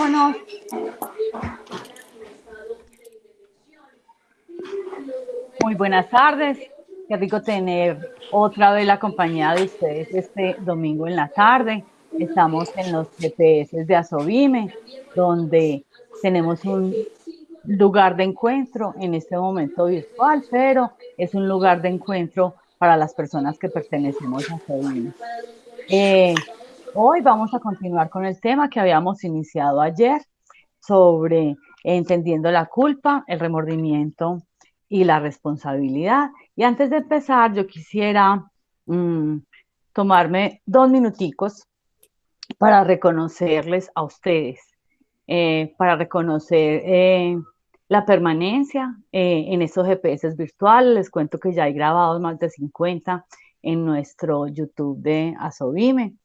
micrófonos. Muy buenas tardes. Qué rico tener otra vez la compañía de ustedes este domingo en la tarde. Estamos en los GPS de Asovime, donde tenemos un lugar de encuentro en este momento virtual, pero es un lugar de encuentro para las personas que pertenecemos a Asovime. Hoy vamos a continuar con el tema que habíamos iniciado ayer sobre entendiendo la culpa, el remordimiento y la responsabilidad. Y antes de empezar, yo quisiera mm, tomarme 2 minuticos para reconocerles a ustedes, para reconocer la permanencia en estos GPS virtuales. Les cuento que ya hay grabados más de 50 en nuestro YouTube de Asovime.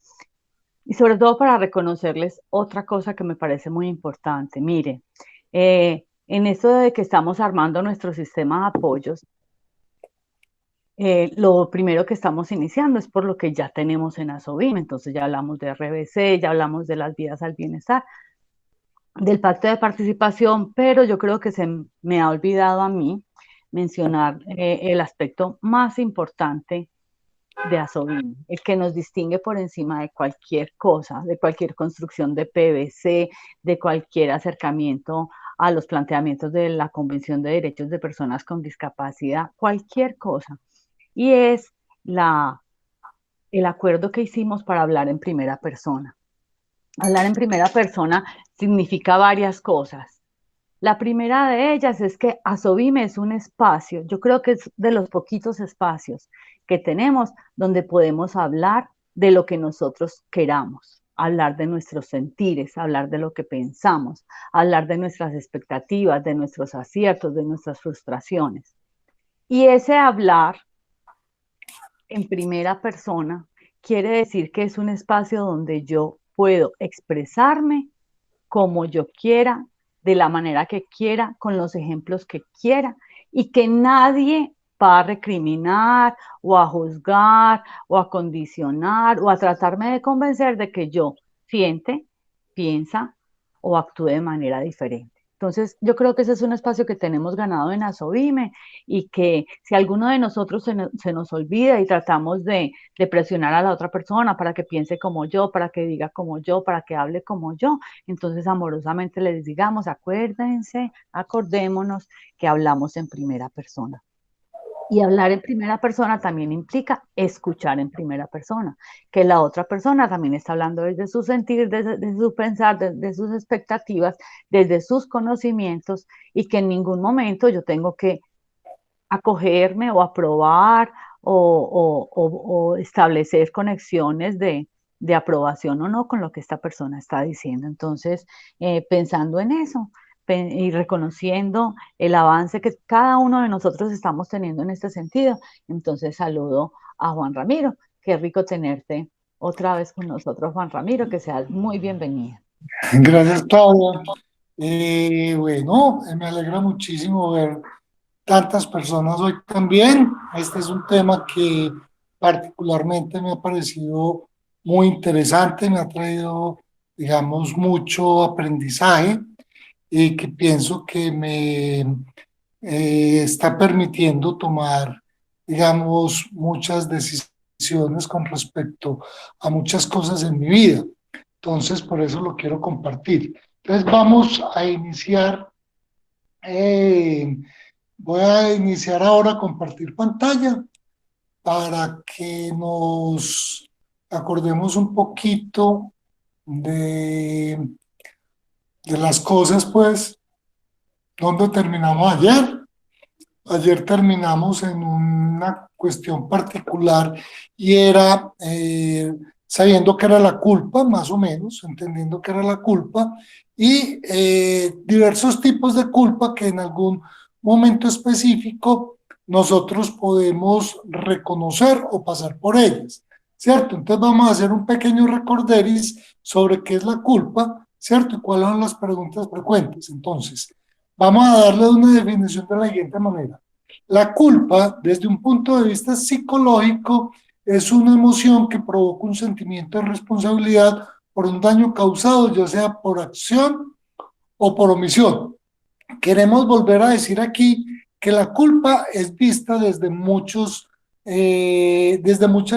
Y sobre todo para reconocerles otra cosa que me parece muy importante. Mire, en esto de que estamos armando nuestro sistema de apoyos, lo primero que estamos iniciando es por lo que ya tenemos en Asovim. Entonces ya hablamos de RBC, ya hablamos de las vías al bienestar, del pacto de participación, pero yo creo que se me ha olvidado a mí mencionar el aspecto más importante de Asovim, el que nos distingue por encima de cualquier cosa, de cualquier construcción de PVC, de cualquier acercamiento a los planteamientos de la Convención de Derechos de Personas con Discapacidad, cualquier cosa. Y es el acuerdo que hicimos para hablar en primera persona. Hablar en primera persona significa varias cosas. La primera de ellas es que Asovime es un espacio, yo creo que es de los poquitos espacios que tenemos donde podemos hablar de lo que nosotros queramos, hablar de nuestros sentires, hablar de lo que pensamos, hablar de nuestras expectativas, de nuestros aciertos, de nuestras frustraciones. Y ese hablar en primera persona quiere decir que es un espacio donde yo puedo expresarme como yo quiera, de la manera que quiera, con los ejemplos que quiera, y que nadie va a recriminar o a juzgar o a condicionar o a tratarme de convencer de que yo siente, piensa o actúe de manera diferente. Entonces, yo creo que ese es un espacio que tenemos ganado en Asovime y que si alguno de nosotros se nos olvida y tratamos de presionar a la otra persona para que piense como yo, para que diga como yo, para que hable como yo, entonces amorosamente les digamos, acuérdense, acordémonos que hablamos en primera persona. Y hablar en primera persona también implica escuchar en primera persona, que la otra persona también está hablando desde su sentir, desde su pensar, desde sus expectativas, desde sus conocimientos y que en ningún momento yo tengo que acogerme o aprobar o establecer conexiones de aprobación o no con lo que esta persona está diciendo. Entonces, pensando en eso y reconociendo el avance que cada uno de nosotros estamos teniendo en este sentido, entonces saludo a Juan Ramiro. Qué rico tenerte otra vez con nosotros, Juan Ramiro, que seas muy bienvenido. Gracias, Claudia. Bueno, me alegra muchísimo ver tantas personas hoy también. Este es un tema que particularmente me ha parecido muy interesante, me ha traído, digamos, mucho aprendizaje y que pienso que me está permitiendo tomar, digamos, muchas decisiones con respecto a muchas cosas en mi vida. Entonces, por eso lo quiero compartir. Entonces, vamos a iniciar. eh, Voy a iniciar ahora a compartir pantalla para que nos acordemos un poquito de, de las cosas, pues, donde terminamos ayer. Ayer terminamos en una cuestión particular y era sabiendo que era la culpa, más o menos, entendiendo que era la culpa, y diversos tipos de culpa que en algún momento específico nosotros podemos reconocer o pasar por ellas, ¿cierto? Entonces vamos a hacer un pequeño recorderis sobre qué es la culpa, ¿cierto? Y cuáles son las preguntas frecuentes. Entonces, vamos a darle una definición de la siguiente manera. La culpa, desde un punto de vista psicológico, es una emoción que provoca un sentimiento de responsabilidad por un daño causado, ya sea por acción o por omisión. Queremos volver a decir aquí que la culpa es vista desde muchas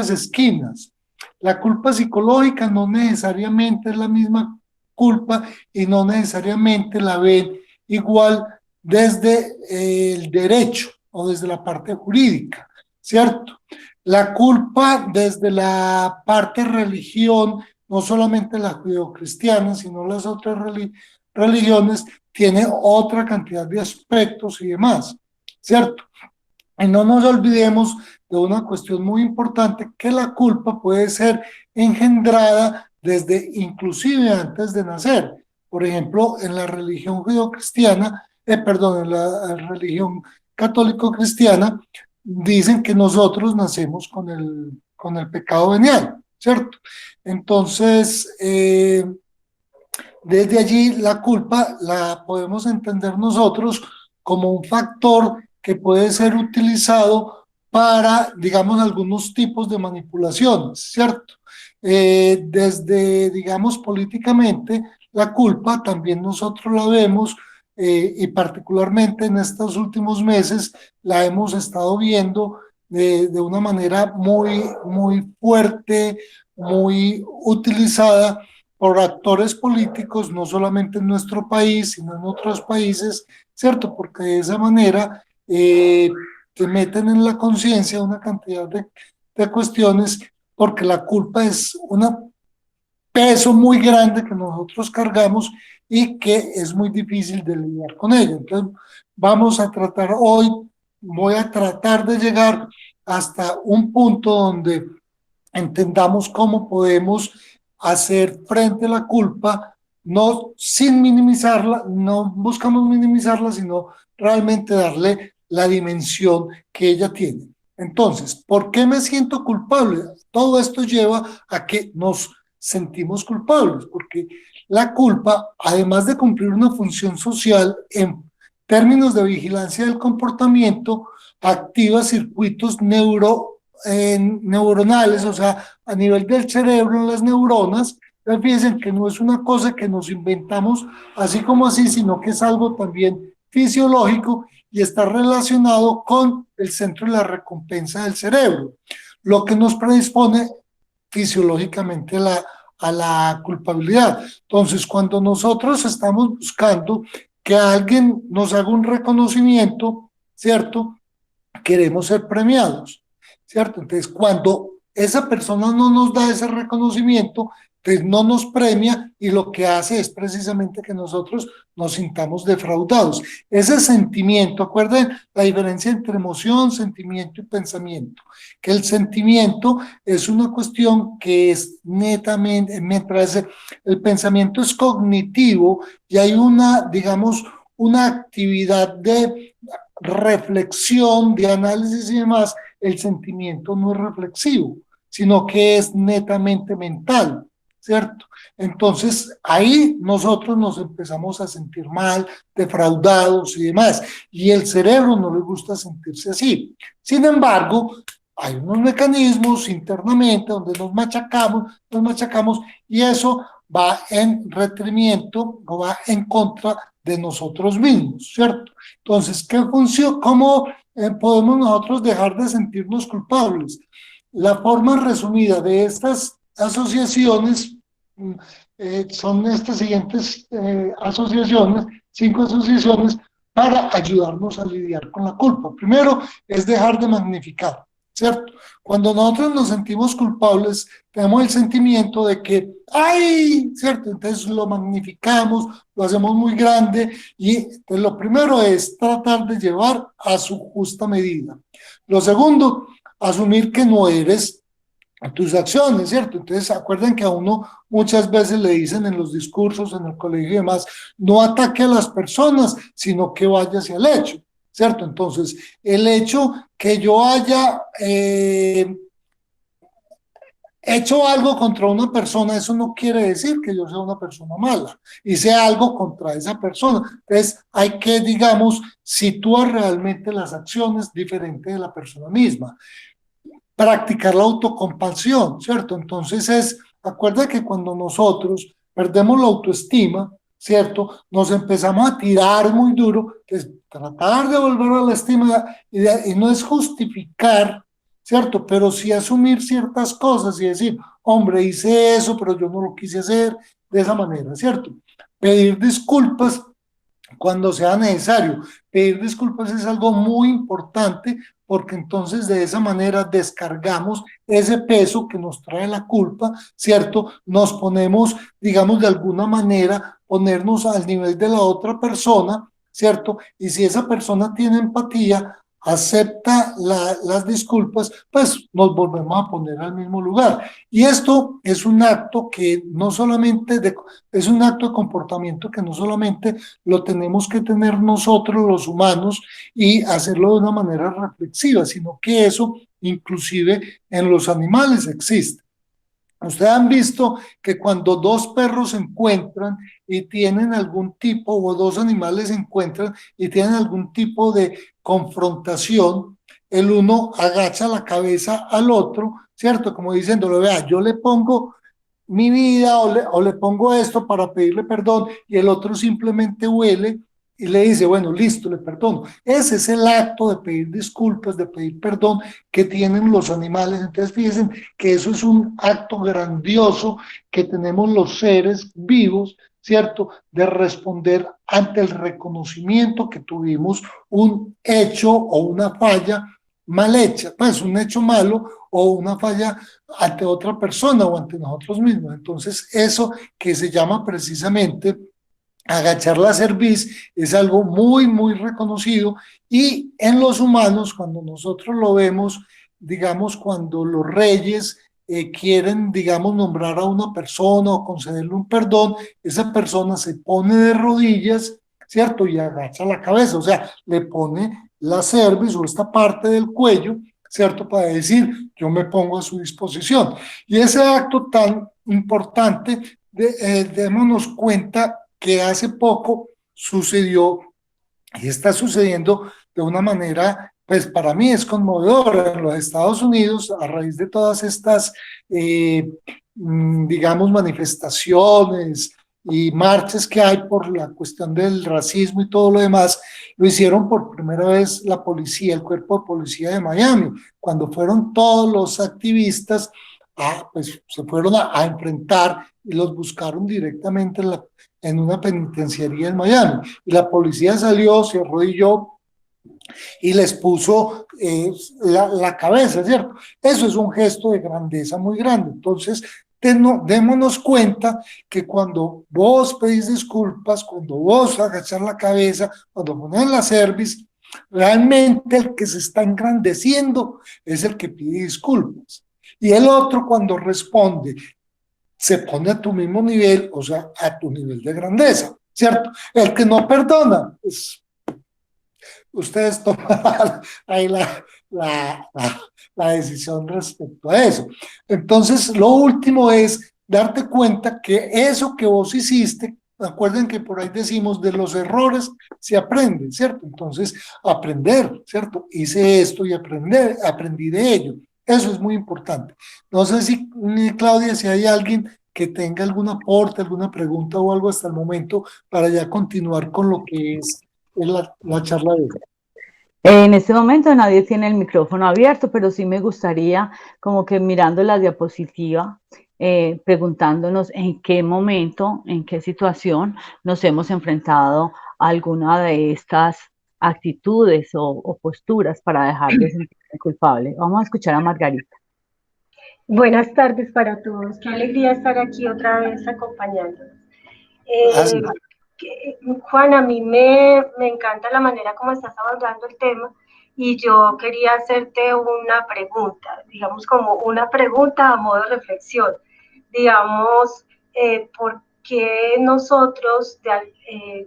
esquinas. La culpa psicológica no necesariamente es la misma culpa y no necesariamente la ven igual desde el derecho o desde la parte jurídica, ¿cierto? La culpa desde la parte religión, no solamente la judeocristiana, sino las otras religiones, tiene otra cantidad de aspectos y demás, ¿cierto? Y no nos olvidemos de una cuestión muy importante, que la culpa puede ser engendrada desde inclusive antes de nacer. Por ejemplo, en la religión judeocristiana, perdón, en la religión católico-cristiana, dicen que nosotros nacemos con el pecado venial, ¿cierto? Entonces, desde allí la culpa la podemos entender nosotros como un factor que puede ser utilizado para, digamos, algunos tipos de manipulaciones, ¿cierto? Digamos, políticamente, la culpa también nosotros la vemos y particularmente en estos últimos meses la hemos estado viendo de una manera muy fuerte, muy utilizada por actores políticos, no solamente en nuestro país, sino en otros países, ¿cierto? Porque de esa manera te meten en la conciencia una cantidad de cuestiones, porque la culpa es un peso muy grande que nosotros cargamos y que es muy difícil de lidiar con ella. Entonces, vamos a tratar hoy, voy a tratar de llegar hasta un punto donde entendamos cómo podemos hacer frente a la culpa, no sin minimizarla, no buscamos minimizarla, sino realmente darle la dimensión que ella tiene. Entonces, ¿por qué me siento culpable? Todo esto lleva a que nos sentimos culpables, porque la culpa, además de cumplir una función social en términos de vigilancia del comportamiento, activa circuitos neuronales, o sea, a nivel del cerebro, en las neuronas. Entonces, fíjense que no es una cosa que nos inventamos así como así, sino que es algo también fisiológico y está relacionado con el centro de la recompensa del cerebro, lo que nos predispone fisiológicamente a la culpabilidad. Entonces, cuando nosotros estamos buscando que alguien nos haga un reconocimiento, ¿cierto? Queremos ser premiados, ¿cierto? Entonces, cuando esa persona no nos da ese reconocimiento, pues no nos premia y lo que hace es precisamente que nosotros nos sintamos defraudados. Ese sentimiento, acuerden la diferencia entre emoción, sentimiento y pensamiento, que el sentimiento es una cuestión que es netamente, mientras el pensamiento es cognitivo y hay una, digamos, una actividad de reflexión, de análisis y demás, el sentimiento no es reflexivo, sino que es netamente mental, ¿cierto? Entonces ahí nosotros nos empezamos a sentir mal, defraudados y demás, y el cerebro no le gusta sentirse así. Sin embargo, hay unos mecanismos internamente donde nos machacamos y eso va en retrimento o va en contra de nosotros mismos, ¿cierto? Entonces, ¿cómo podemos nosotros dejar de sentirnos culpables? La forma resumida de estas asociaciones son estas siguientes asociaciones, 5 asociaciones para ayudarnos a lidiar con la culpa. Primero es dejar de magnificar, ¿cierto? Cuando nosotros nos sentimos culpables, tenemos el sentimiento de que, ¡ay! ¿Cierto? Entonces lo magnificamos, lo hacemos muy grande y pues, lo primero es tratar de llevar a su justa medida. Lo segundo, asumir que no eres tus acciones, ¿cierto? Entonces, acuerden que a uno muchas veces le dicen en los discursos, en el colegio y demás, no ataque a las personas, sino que vaya hacia el hecho, ¿cierto? Entonces, el hecho que yo haya hecho algo contra una persona, eso no quiere decir que yo sea una persona mala, hice algo contra esa persona. Entonces, hay que, digamos, situar realmente las acciones diferente de la persona misma. Practicar la autocompasión, ¿cierto? Entonces es Acuerda que cuando nosotros perdemos la autoestima, ¿cierto? Nos empezamos a tirar muy duro, que es tratar de volver a la estima y no es justificar, ¿cierto? Pero sí asumir ciertas cosas y decir, hombre, hice eso, pero yo no lo quise hacer de esa manera, ¿cierto? Pedir disculpas cuando sea necesario. Pedir disculpas es algo muy importante porque entonces de esa manera descargamos ese peso que nos trae la culpa, ¿cierto? Nos ponemos, digamos, de alguna manera, ponernos al nivel de la otra persona, ¿cierto? Y si esa persona tiene empatía, acepta las disculpas, pues nos volvemos a poner al mismo lugar. Y esto es un acto que no solamente es un acto de comportamiento que no solamente lo tenemos que tener nosotros los humanos y hacerlo de una manera reflexiva, sino que eso inclusive en los animales existe. Ustedes han visto que cuando dos perros se encuentran y tienen algún tipo, o dos animales se encuentran y tienen algún tipo de confrontación, el uno agacha la cabeza al otro, ¿cierto? Como diciéndole, vea, yo le pongo mi vida o le pongo esto para pedirle perdón y el otro simplemente huele y le dice, bueno, listo, le perdono. Ese es el acto de pedir disculpas, de pedir perdón que tienen los animales. Entonces, fíjense que eso es un acto grandioso que tenemos los seres vivos, ¿cierto? De responder ante el reconocimiento que tuvimos un hecho o una falla mal hecha, pues un hecho malo o una falla ante otra persona o ante nosotros mismos. Entonces, eso que se llama precisamente agachar la cerviz es algo muy, muy reconocido y en los humanos, cuando nosotros lo vemos, digamos, cuando los reyes quieren, digamos, nombrar a una persona o concederle un perdón, esa persona se pone de rodillas, ¿cierto? Y agacha la cabeza, o sea, le pone la cerviz o esta parte del cuello, ¿cierto? Para decir, yo me pongo a su disposición. Y ese acto tan importante, démonos cuenta que hace poco sucedió y está sucediendo de una manera, pues para mí es conmovedora en los Estados Unidos a raíz de todas estas, digamos, manifestaciones y marchas que hay por la cuestión del racismo y todo lo demás, lo hicieron por primera vez la policía, el cuerpo de policía de Miami, cuando fueron todos los activistas, pues se fueron a enfrentar y los buscaron directamente en una penitenciaría en Miami. Y la policía salió, se arrodilló y les puso la cabeza, ¿cierto? Eso es un gesto de grandeza muy grande. Entonces, démonos cuenta que cuando vos pedís disculpas, cuando vos agachar la cabeza, cuando pones la cerviz, realmente el que se está engrandeciendo es el que pide disculpas. Y el otro cuando responde se pone a tu mismo nivel, o sea, a tu nivel de grandeza, ¿cierto? El que no perdona, pues ustedes toman ahí la decisión respecto a eso. Entonces, lo último es darte cuenta que eso que vos hiciste, acuerden que por ahí decimos de los errores se aprende, ¿cierto? Entonces, aprender, ¿cierto? Hice esto y aprendí de ello. Eso es muy importante. No sé si, Claudia, si hay alguien que tenga algún aporte, alguna pregunta o algo hasta el momento para ya continuar con lo que es la charla de hoy. En este momento nadie tiene el micrófono abierto, pero sí me gustaría, como que mirando la diapositiva, preguntándonos en qué momento, en qué situación nos hemos enfrentado a alguna de estas actitudes o posturas para dejar de sentirme culpable. Vamos a escuchar a Margarita. Buenas tardes para todos. Qué alegría estar aquí otra vez acompañándonos. Eh, Juan, a mí me encanta la manera como estás abordando el tema y yo quería hacerte una pregunta, digamos como una pregunta a modo de reflexión. Digamos, ¿por qué nosotros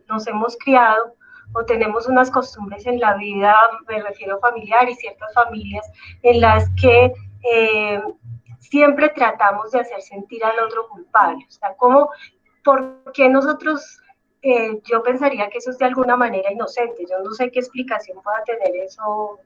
nos hemos criado o tenemos unas costumbres en la vida, me refiero a familiar y ciertas familias, en las que siempre tratamos de hacer sentir al otro culpable? O sea, ¿por qué nosotros, yo pensaría que eso es de alguna manera inocente? Yo no sé qué explicación pueda tener eso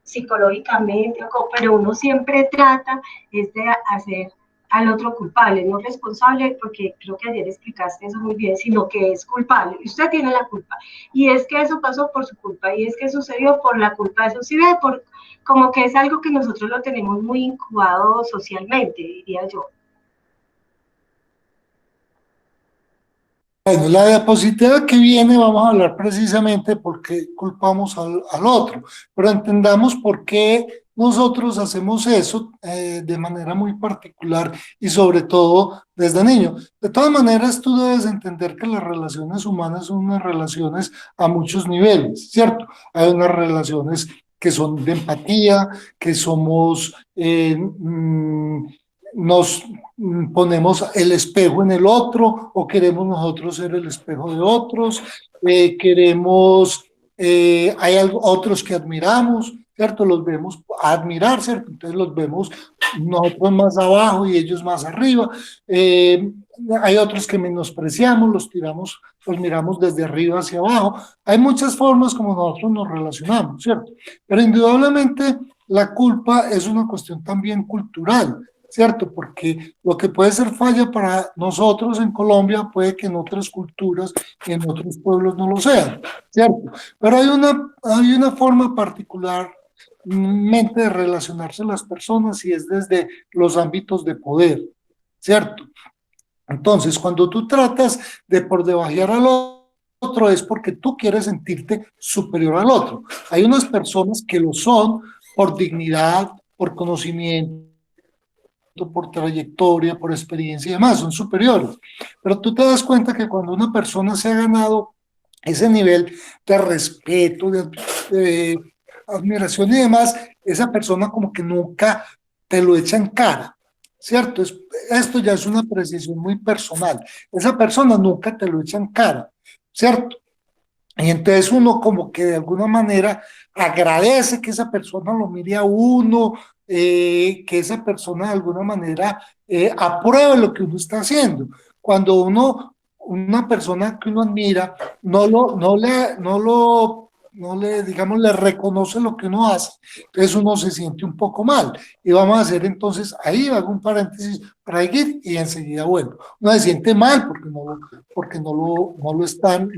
psicológicamente, pero uno siempre trata es de hacer al otro culpable, no responsable, porque creo que ayer explicaste eso muy bien, sino que es culpable, usted tiene la culpa, y es que eso pasó por su culpa, y es que sucedió por la culpa de eso, sí ve, como que es algo que nosotros lo tenemos muy incubado socialmente, diría yo. Bueno, la diapositiva que viene vamos a hablar precisamente por qué culpamos al otro, pero entendamos por qué nosotros hacemos eso de manera muy particular y sobre todo desde niño. De todas maneras, tú debes entender que las relaciones humanas son unas relaciones a muchos niveles, ¿cierto? Hay unas relaciones que son de empatía, que somos, nos ponemos el espejo en el otro o queremos nosotros ser el espejo de otros, hay otros que admiramos, ¿cierto? Los vemos admirar, ¿cierto? Entonces los vemos nosotros más abajo y ellos más arriba. Hay otros que menospreciamos, los miramos desde arriba hacia abajo. Hay muchas formas como nosotros nos relacionamos, ¿cierto? Pero indudablemente la culpa es una cuestión también cultural, ¿cierto? Porque lo que puede ser falla para nosotros en Colombia puede que en otras culturas y en otros pueblos no lo sean, ¿cierto? Pero hay una forma particularmente de relacionarse las personas y es desde los ámbitos de poder, ¿cierto? Entonces, cuando tú tratas de por debajear al otro es porque tú quieres sentirte superior al otro. Hay unas personas que lo son por dignidad, por conocimiento, por trayectoria, por experiencia y demás, son superiores. Pero tú te das cuenta que cuando una persona se ha ganado ese nivel de respeto, de admiración y demás, esa persona como que nunca te lo echa en cara, ¿cierto? Esto ya es una apreciación muy personal. Esa persona nunca te lo echa en cara, ¿cierto? Y entonces uno como que de alguna manera agradece que esa persona lo mire a uno, que esa persona de alguna manera apruebe lo que uno está haciendo. Cuando una persona que uno admira, digamos, le reconoce lo que uno hace, entonces uno se siente un poco mal. Y vamos a hacer entonces, ahí hago un paréntesis para seguir y enseguida vuelvo. Uno se siente mal porque no le están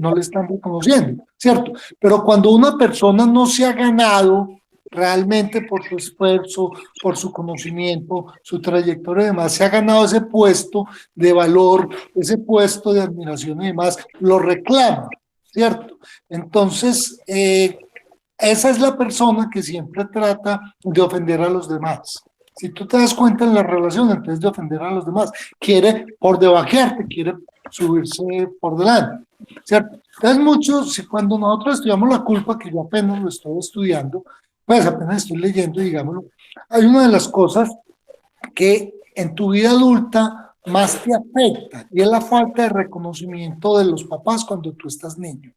reconociendo, ¿cierto? Pero cuando una persona no se ha ganado realmente por su esfuerzo, por su conocimiento, su trayectoria y demás, se ha ganado ese puesto de valor, ese puesto de admiración y demás, lo reclama, ¿cierto? Entonces, esa es la persona que siempre trata de ofender a los demás. Si tú te das cuenta en la relación, antes de ofender a los demás, quiere por debajearte, quiere subirse por delante, ¿cierto? Entonces cuando nosotros estudiamos la culpa, que yo apenas lo estoy estudiando, pues apenas estoy leyendo, digámoslo, hay una de las cosas que en tu vida adulta más te afecta y es la falta de reconocimiento de los papás cuando tú estás niño.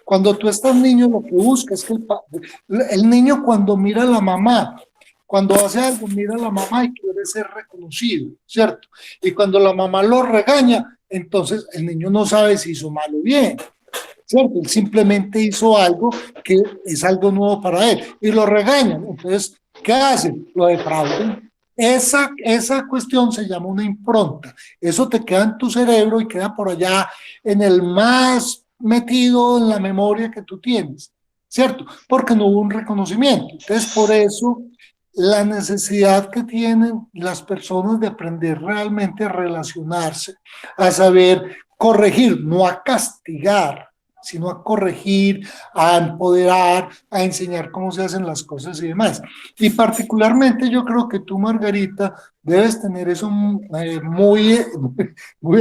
Cuando tú estás niño, lo que busca es que el niño cuando mira a la mamá, cuando hace algo, mira a la mamá y quiere ser reconocido, ¿cierto? Y cuando la mamá lo regaña, entonces el niño no sabe si hizo mal o bien, ¿cierto? Él simplemente hizo algo que es algo nuevo para él y lo regañan. Entonces, ¿qué hacen? Lo defraudan. Esa cuestión se llama una impronta. Eso te queda en tu cerebro y queda por allá en el más metido en la memoria que tú tienes, ¿cierto? Porque no hubo un reconocimiento. Entonces, por eso, la necesidad que tienen las personas de aprender realmente a relacionarse, a saber corregir, no a castigar, sino a corregir, a empoderar, a enseñar cómo se hacen las cosas y demás. Y particularmente yo creo que tú, Margarita, debes tener eso muy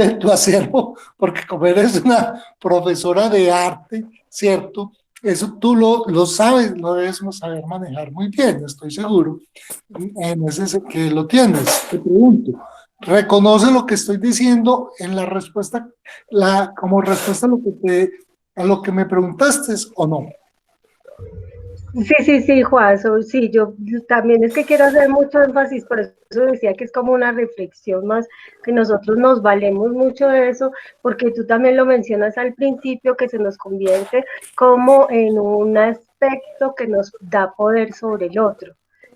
en tu acervo, porque como eres una profesora de arte, ¿cierto? Eso tú lo sabes, lo debes saber manejar muy bien, estoy seguro, en ese que lo tienes. Te pregunto, ¿reconoce lo que estoy diciendo en la respuesta, como respuesta a lo que me preguntaste o no? Sí, Juan, sí, yo también es que quiero hacer mucho énfasis, por eso decía que es como una reflexión más, que nosotros nos valemos mucho de eso, porque tú también lo mencionas al principio, que se nos convierte como en un aspecto que nos da poder sobre el otro,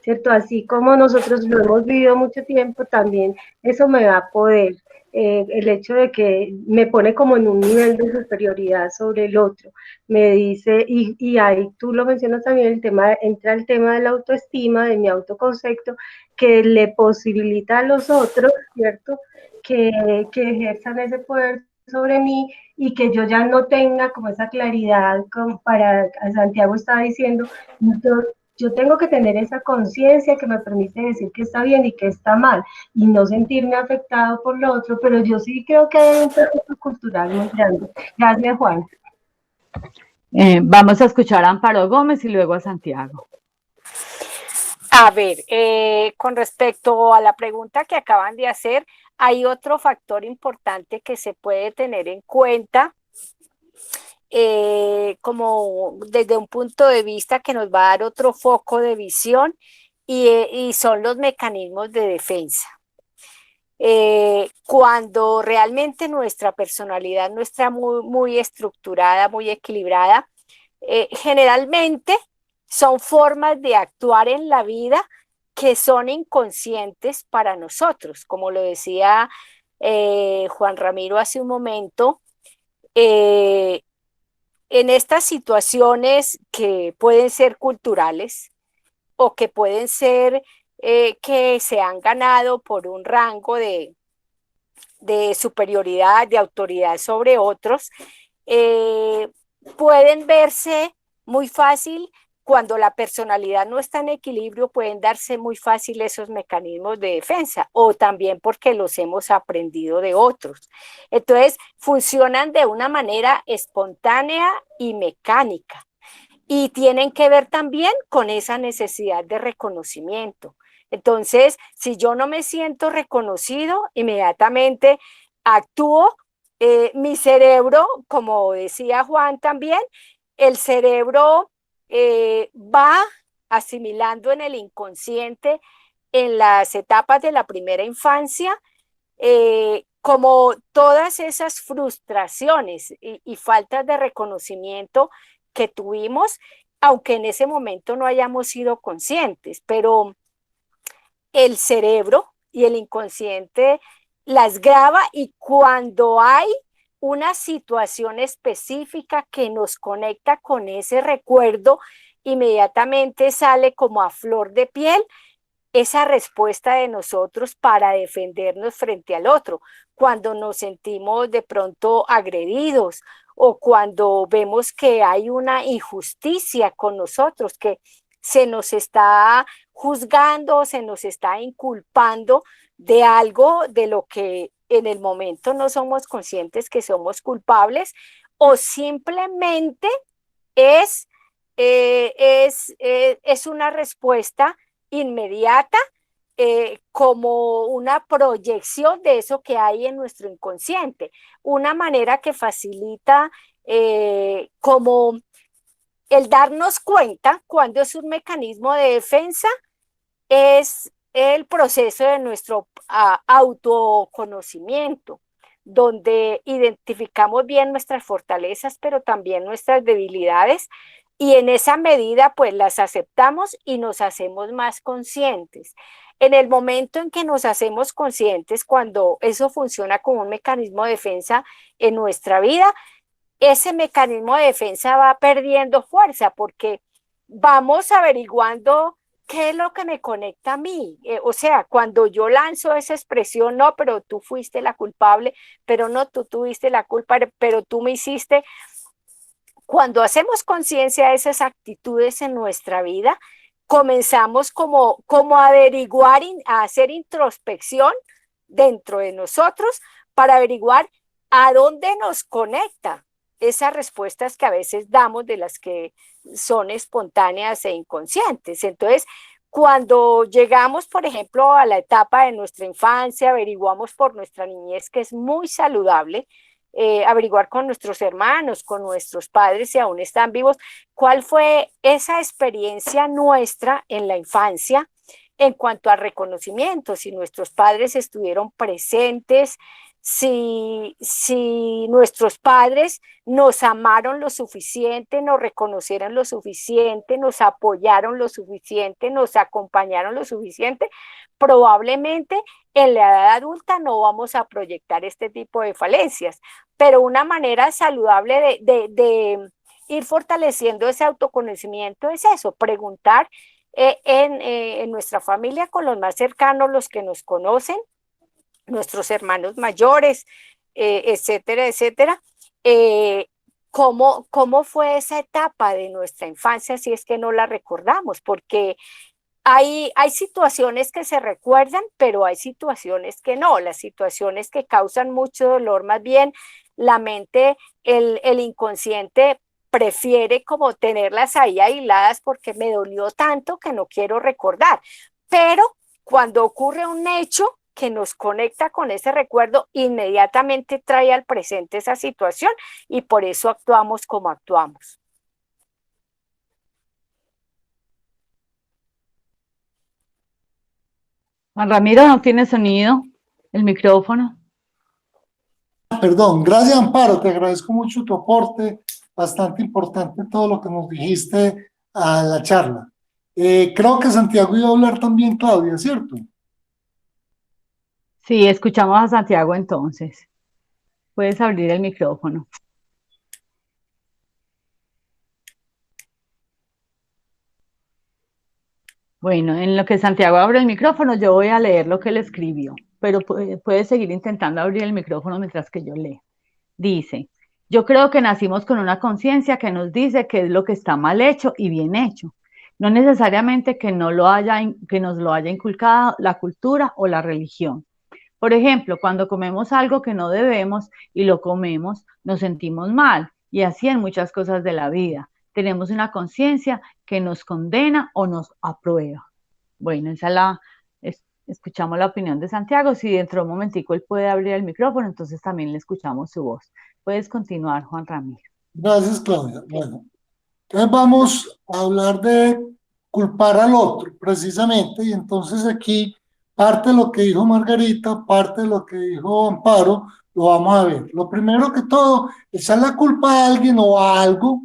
¿cierto? Así como nosotros lo hemos vivido mucho tiempo, también eso me va a poder. El hecho de que me pone como en un nivel de superioridad sobre el otro, me dice, y ahí tú lo mencionas también, entra el tema de la autoestima, de mi autoconcepto, que le posibilita a los otros, ¿cierto? Que ejerzan ese poder sobre mí y que yo ya no tenga como esa claridad, como para, Santiago estaba diciendo, yo tengo que tener esa conciencia que me permite decir que está bien y que está mal y no sentirme afectado por lo otro, pero yo sí creo que hay un proceso cultural muy grande. Gracias, Juan. Vamos a escuchar a Amparo Gómez y luego a Santiago. A ver, con respecto a la pregunta que acaban de hacer, hay otro factor importante que se puede tener en cuenta, como desde un punto de vista que nos va a dar otro foco de visión, y son los mecanismos de defensa. Cuando realmente nuestra personalidad no está muy estructurada, muy equilibrada, generalmente son formas de actuar en la vida que son inconscientes para nosotros, como lo decía Juan Ramiro hace un momento. En estas situaciones que pueden ser culturales o que pueden ser que se han ganado por un rango de superioridad, de autoridad sobre otros, pueden verse muy fácil. Cuando la personalidad no está en equilibrio, pueden darse muy fácil esos mecanismos de defensa, o también porque los hemos aprendido de otros. Entonces, funcionan de una manera espontánea y mecánica, y tienen que ver también con esa necesidad de reconocimiento. Entonces, si yo no me siento reconocido, inmediatamente actúo. Mi cerebro, como decía Juan también, el cerebro va asimilando en el inconsciente, en las etapas de la primera infancia, como todas esas frustraciones y faltas de reconocimiento que tuvimos, aunque en ese momento no hayamos sido conscientes, pero el cerebro y el inconsciente las graba, y cuando hay una situación específica que nos conecta con ese recuerdo, inmediatamente sale como a flor de piel esa respuesta de nosotros para defendernos frente al otro, cuando nos sentimos de pronto agredidos o cuando vemos que hay una injusticia con nosotros, que se nos está juzgando, se nos está inculpando de algo de lo que en el momento no somos conscientes que somos culpables, o simplemente es, es una respuesta inmediata, como una proyección de eso que hay en nuestro inconsciente, una manera que facilita como el darnos cuenta cuando es un mecanismo de defensa. Es el proceso de nuestro autoconocimiento, donde identificamos bien nuestras fortalezas, pero también nuestras debilidades, y en esa medida pues las aceptamos y nos hacemos más conscientes. En el momento en que nos hacemos conscientes, cuando eso funciona como un mecanismo de defensa en nuestra vida, ese mecanismo de defensa va perdiendo fuerza, porque vamos averiguando qué es lo que me conecta a mí. O sea, cuando yo lanzo esa expresión, no, pero tú fuiste la culpable, pero no, tú tuviste la culpa, pero tú me hiciste. Cuando hacemos conciencia de esas actitudes en nuestra vida, comenzamos como a averiguar, a hacer introspección dentro de nosotros para averiguar a dónde nos conecta esas respuestas que a veces damos, de las que son espontáneas e inconscientes. Entonces, cuando llegamos, por ejemplo, a la etapa de nuestra infancia, averiguamos por nuestra niñez, que es muy saludable, averiguar con nuestros hermanos, con nuestros padres, si aún están vivos, cuál fue esa experiencia nuestra en la infancia en cuanto a reconocimiento, si nuestros padres estuvieron presentes, si nuestros padres nos amaron lo suficiente, nos reconocieron lo suficiente, nos apoyaron lo suficiente, nos acompañaron lo suficiente, probablemente en la edad adulta no vamos a proyectar este tipo de falencias, pero una manera saludable de ir fortaleciendo ese autoconocimiento es eso, preguntar en nuestra familia con los más cercanos, los que nos conocen, nuestros hermanos mayores, etcétera, etcétera. ¿Cómo fue esa etapa de nuestra infancia si es que no la recordamos? Porque hay situaciones que se recuerdan, pero hay situaciones que no. Las situaciones que causan mucho dolor, más bien la mente, el inconsciente prefiere como tenerlas ahí aisladas porque me dolió tanto que no quiero recordar. Pero cuando ocurre un hecho que nos conecta con ese recuerdo, inmediatamente trae al presente esa situación y por eso actuamos como actuamos. Juan Ramiro, no tiene sonido el micrófono. Perdón, gracias Amparo, te agradezco mucho tu aporte, bastante importante todo lo que nos dijiste a la charla. Creo que Santiago iba a hablar también, Claudia, ¿cierto? Sí, escuchamos a Santiago entonces. Puedes abrir el micrófono. Bueno, en lo que Santiago abre el micrófono, yo voy a leer lo que él escribió, pero puede seguir intentando abrir el micrófono mientras que yo leo. Dice, yo creo que nacimos con una conciencia que nos dice qué es lo que está mal hecho y bien hecho, no necesariamente que nos lo haya inculcado la cultura o la religión. Por ejemplo, cuando comemos algo que no debemos y lo comemos, nos sentimos mal, y así en muchas cosas de la vida. Tenemos una conciencia que nos condena o nos aprueba. Bueno, escuchamos la opinión de Santiago. Si dentro de un momentico él puede abrir el micrófono, entonces también le escuchamos su voz. Puedes continuar, Juan Ramiro. Gracias, Claudia. Bueno, entonces vamos a hablar de culpar al otro, precisamente, y entonces aquí parte de lo que dijo Margarita, parte de lo que dijo Amparo, lo vamos a ver. Lo primero que todo, echar la culpa a alguien o a algo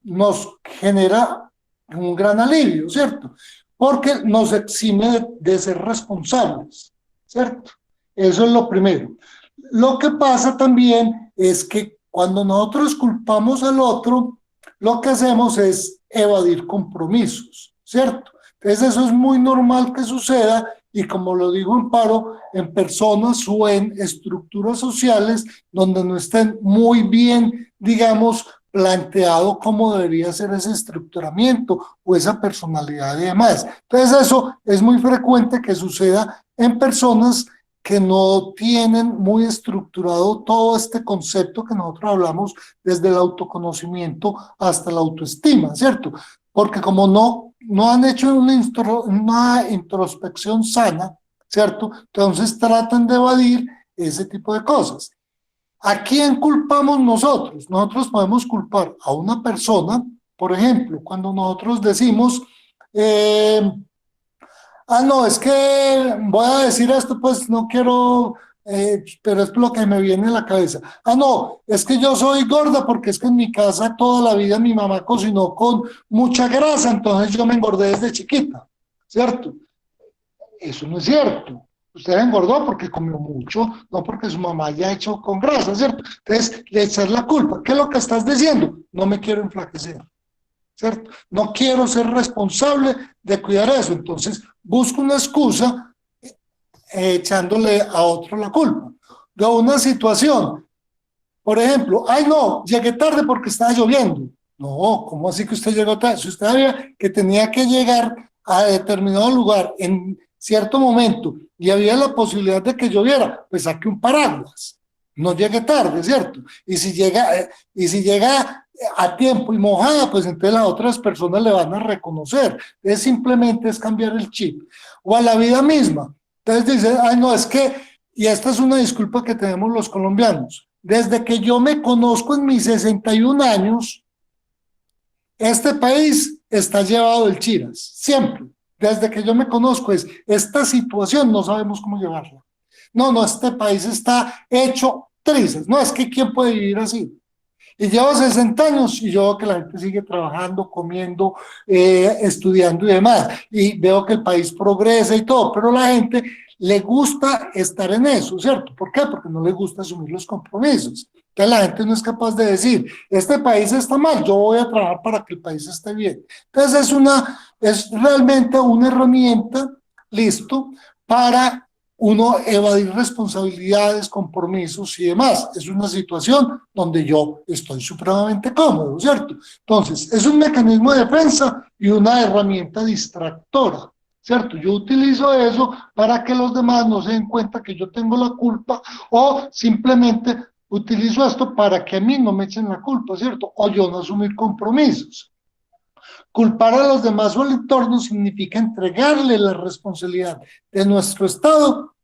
nos genera un gran alivio, ¿cierto? Porque nos exime de ser responsables, ¿cierto? Eso es lo primero. Lo que pasa también es que cuando nosotros culpamos al otro, lo que hacemos es evadir compromisos, ¿cierto? Entonces eso es muy normal que suceda y como lo digo Amparo, en personas o en estructuras sociales donde no estén muy bien, digamos, planteado cómo debería ser ese estructuramiento o esa personalidad y demás. Entonces eso es muy frecuente que suceda en personas que no tienen muy estructurado todo este concepto que nosotros hablamos desde el autoconocimiento hasta la autoestima, ¿cierto? Porque como no han hecho una introspección sana, ¿cierto? Entonces tratan de evadir ese tipo de cosas. ¿A quién culpamos nosotros? Nosotros podemos culpar a una persona, por ejemplo, cuando nosotros decimos, no, es que voy a decir esto, pues no quiero, pero es lo que me viene a la cabeza. No, es que yo soy gorda porque es que en mi casa toda la vida mi mamá cocinó con mucha grasa, entonces yo me engordé desde chiquita, ¿cierto? Eso no es cierto. Usted engordó porque comió mucho, no porque su mamá haya hecho con grasa, ¿cierto? Entonces, le echas la culpa. ¿Qué es lo que estás diciendo? No me quiero enflaquecer, ¿cierto? No quiero ser responsable de cuidar eso. Entonces, busco una excusa echándole a otro la culpa. De una situación, por ejemplo, no, llegué tarde porque estaba lloviendo. No, ¿cómo así que usted llegó tarde? Si usted sabía que tenía que llegar a determinado lugar en cierto momento y había la posibilidad de que lloviera, pues saque un paraguas. No llegue tarde, ¿cierto? Y si llega a tiempo y mojada, pues entonces las otras personas le van a reconocer. Es simplemente es cambiar el chip. O a la vida misma. Entonces dice, no, es que, y esta es una disculpa que tenemos los colombianos, desde que yo me conozco en mis 61 años, este país está llevado del chiras, siempre. Desde que yo me conozco esta situación no sabemos cómo llevarla. No, no, este país está hecho trizas. No, es que ¿quién puede vivir así? Y llevo 60 años y yo veo que la gente sigue trabajando, comiendo, estudiando y demás. Y veo que el país progresa y todo, pero la gente le gusta estar en eso, ¿cierto? ¿Por qué? Porque no le gusta asumir los compromisos. Entonces la gente no es capaz de decir, este país está mal, yo voy a trabajar para que el país esté bien. Entonces es realmente una herramienta, listo, para uno evadir responsabilidades, compromisos y demás. Es una situación donde yo estoy supremamente cómodo, ¿cierto? Entonces, es un mecanismo de defensa y una herramienta distractora, ¿cierto? Yo utilizo eso para que los demás no se den cuenta que yo tengo la culpa o simplemente utilizo esto para que a mí no me echen la culpa, ¿cierto? O yo no asumir compromisos. Culpar a los demás o al entorno significa entregarle la responsabilidad de nuestro estado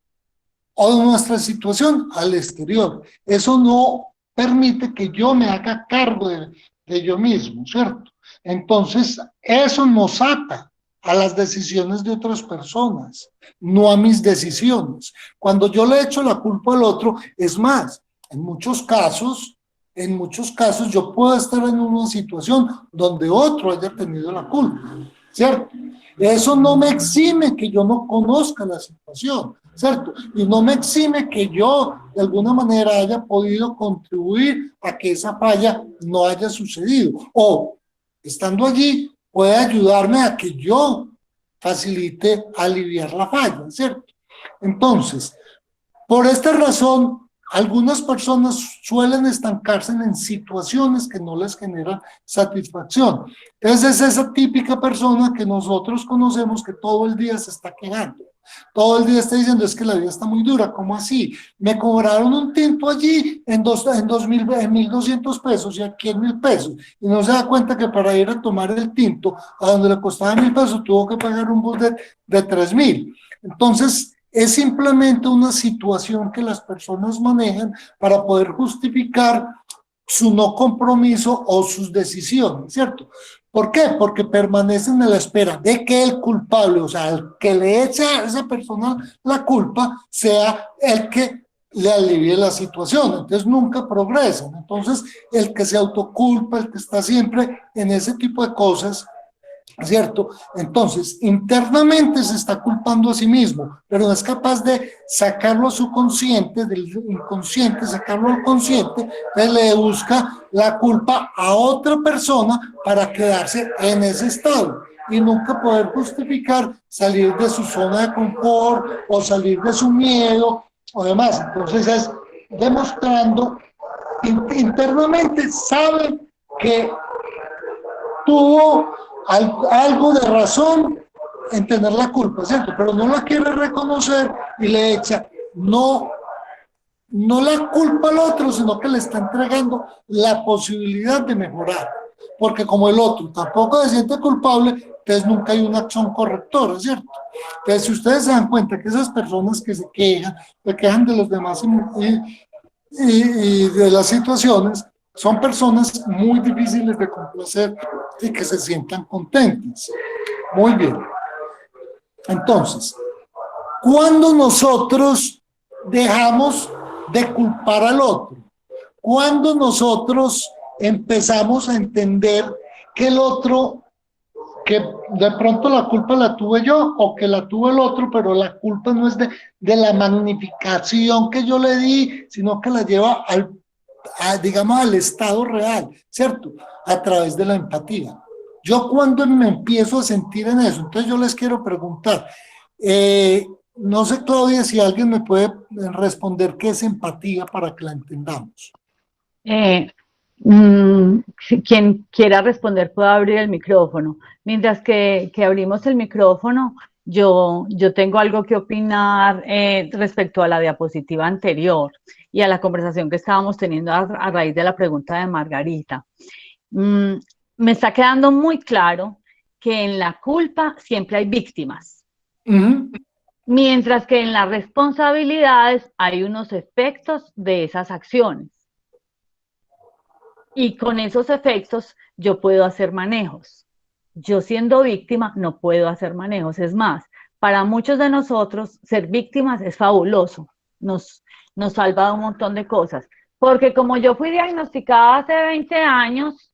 o de nuestra situación al exterior. Eso no permite que yo me haga cargo de yo mismo, ¿cierto? Entonces, eso nos ata a las decisiones de otras personas, no a mis decisiones. Cuando yo le echo la culpa al otro, es más, en muchos casos yo puedo estar en una situación donde otro haya tenido la culpa, ¿cierto? Eso no me exime que yo no conozca la situación, ¿cierto? Y no me exime que yo de alguna manera haya podido contribuir a que esa falla no haya sucedido. O, estando allí, puede ayudarme a que yo facilite aliviar la falla, ¿cierto? Entonces, por esta razón, algunas personas suelen estancarse en situaciones que no les generan satisfacción. Entonces es esa típica persona que nosotros conocemos que todo el día se está quejando. Todo el día está diciendo, es que la vida está muy dura, ¿cómo así? Me cobraron un tinto allí en 1,200 pesos y aquí en 1,000 pesos. Y no se da cuenta que para ir a tomar el tinto, a donde le costaba 1,000 pesos, tuvo que pagar un bus de 3,000. Entonces, es simplemente una situación que las personas manejan para poder justificar su no compromiso o sus decisiones, ¿cierto? ¿Por qué? Porque permanecen a la espera de que el culpable, o sea, el que le eche a esa persona la culpa, sea el que le alivie la situación. Entonces nunca progresan. Entonces el que se autoculpa, el que está siempre en ese tipo de cosas, ¿cierto? Entonces, internamente se está culpando a sí mismo, pero no es capaz de sacarlo a su consciente, del inconsciente, sacarlo al consciente, entonces le busca la culpa a otra persona para quedarse en ese estado y nunca poder justificar salir de su zona de confort o salir de su miedo o demás. Entonces es demostrando, internamente sabe que tuvo algo de razón en tener la culpa, ¿cierto? Pero no la quiere reconocer y le echa no la culpa al otro, sino que le está entregando la posibilidad de mejorar. Porque como el otro tampoco se siente culpable, entonces nunca hay una acción correctora, ¿cierto? Entonces, si ustedes se dan cuenta que esas personas que se quejan de los demás y de las situaciones, son personas muy difíciles de complacer y que se sientan contentas. Muy bien. Entonces, cuando nosotros dejamos de culpar al otro, cuando nosotros empezamos a entender que el otro, que de pronto la culpa la tuve yo o que la tuvo el otro, pero la culpa no es de la magnificación que yo le di, sino que la lleva digamos, al estado real, ¿cierto? A través de la empatía. Yo cuando me empiezo a sentir en eso, entonces yo les quiero preguntar, no sé, Claudia, si alguien me puede responder qué es empatía para que la entendamos. Si quien quiera responder puede abrir el micrófono. Mientras que abrimos el micrófono, yo tengo algo que opinar respecto a la diapositiva anterior y a la conversación que estábamos teniendo a raíz de la pregunta de Margarita. Me está quedando muy claro que en la culpa siempre hay víctimas, mientras que en las responsabilidades hay unos efectos de esas acciones. Y con esos efectos yo puedo hacer manejos. Yo siendo víctima no puedo hacer manejos. Es más, para muchos de nosotros ser víctimas es fabuloso, nos, nos salva de un montón de cosas. Porque como yo fui diagnosticada hace 20 años,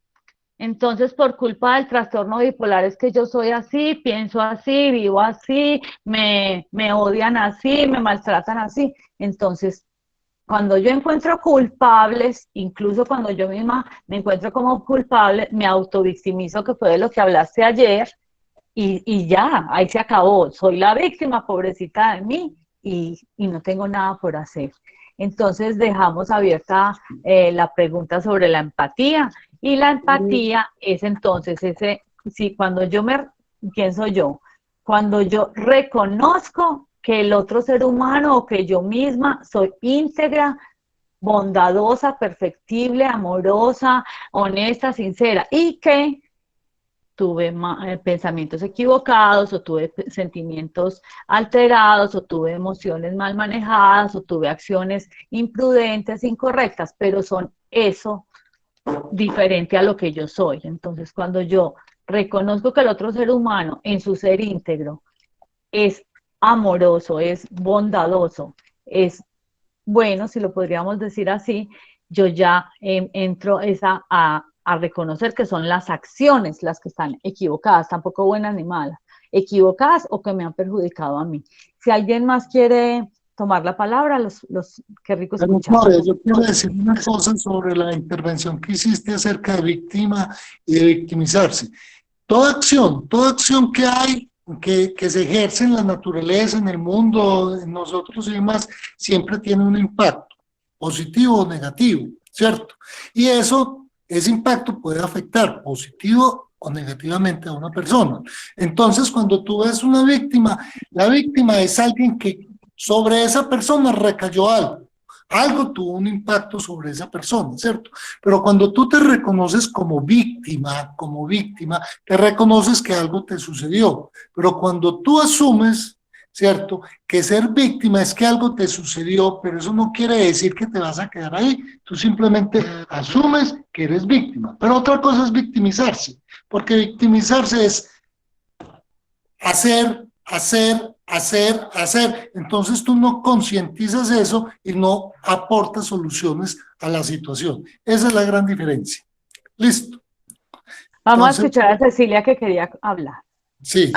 entonces por culpa del trastorno bipolar es que yo soy así, pienso así, vivo así, me odian así, me maltratan así. Entonces, cuando yo encuentro culpables, incluso cuando yo misma me encuentro como culpable, me autovictimizo, que fue de lo que hablaste ayer, y ya, ahí se acabó. Soy la víctima, pobrecita de mí, y no tengo nada por hacer. Entonces dejamos abierta la pregunta sobre la empatía, y la empatía es entonces ese, sí, cuando yo me, pienso yo, cuando yo reconozco que el otro ser humano o que yo misma soy íntegra, bondadosa, perfectible, amorosa, honesta, sincera, y que tuve pensamientos equivocados o tuve sentimientos alterados o tuve emociones mal manejadas o tuve acciones imprudentes, incorrectas, pero son eso diferente a lo que yo soy. Entonces, cuando yo reconozco que el otro ser humano en su ser íntegro es amoroso, es bondadoso, es bueno, si lo podríamos decir así, yo ya entro a reconocer que son las acciones las que están equivocadas, tampoco buenas ni malas, equivocadas o que me han perjudicado a mí. Si alguien más quiere tomar la palabra, qué rico Pero escuchar. Claudia, yo quiero decir una cosa sobre la intervención que hiciste acerca de víctima y de victimizarse. Toda acción que hay, que se ejerce en la naturaleza, en el mundo, en nosotros y demás, siempre tiene un impacto, positivo o negativo, ¿cierto? Y ese impacto puede afectar positivo o negativamente a una persona. Entonces, cuando tú ves una víctima, la víctima es alguien que sobre esa persona recayó algo tuvo un impacto sobre esa persona, ¿cierto? Pero cuando tú te reconoces como víctima, te reconoces que algo te sucedió. Pero cuando tú asumes, ¿cierto? Que ser víctima es que algo te sucedió, pero eso no quiere decir que te vas a quedar ahí. Tú simplemente asumes que eres víctima. Pero otra cosa es victimizarse, porque victimizarse es hacer. Entonces tú no concientizas eso y no aportas soluciones a la situación. Esa es la gran diferencia. Listo. Vamos a Entonces, escuchar a Cecilia que quería hablar. sí.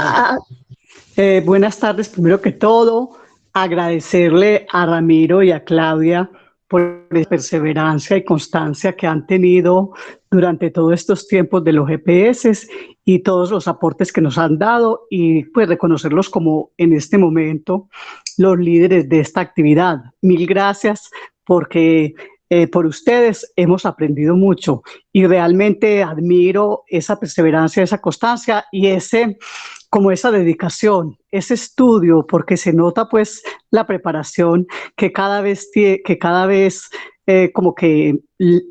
Buenas tardes, primero que todo, agradecerle a Ramiro y a Claudia por la perseverancia y constancia que han tenido durante todos estos tiempos de los GPS y todos los aportes que nos han dado, y pues reconocerlos como en este momento los líderes de esta actividad. Mil gracias, porque por ustedes hemos aprendido mucho y realmente admiro esa perseverancia, esa constancia y como esa dedicación, ese estudio, porque se nota pues la preparación que cada vez como que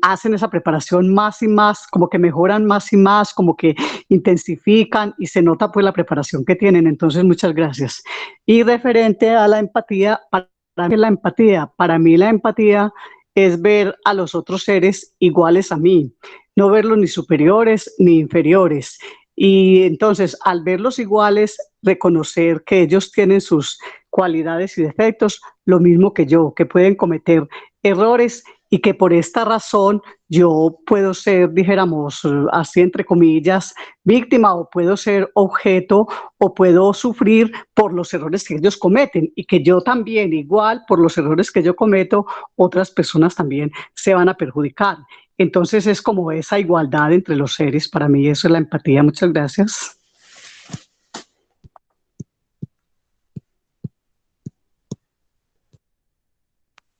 hacen esa preparación más y más, como que mejoran más y más, como que intensifican, y se nota pues la preparación que tienen. Entonces, muchas gracias. Y referente a la empatía, para mí la empatía es ver a los otros seres iguales a mí, no verlos ni superiores ni inferiores. Y entonces, al verlos iguales, reconocer que ellos tienen sus cualidades y defectos, lo mismo que yo, que pueden cometer errores, y que por esta razón yo puedo ser, dijéramos así entre comillas, víctima, o puedo ser objeto, o puedo sufrir por los errores que ellos cometen, y que yo también, igual, por los errores que yo cometo, otras personas también se van a perjudicar. Entonces es como esa igualdad entre los seres. Para mí eso es la empatía. Muchas gracias.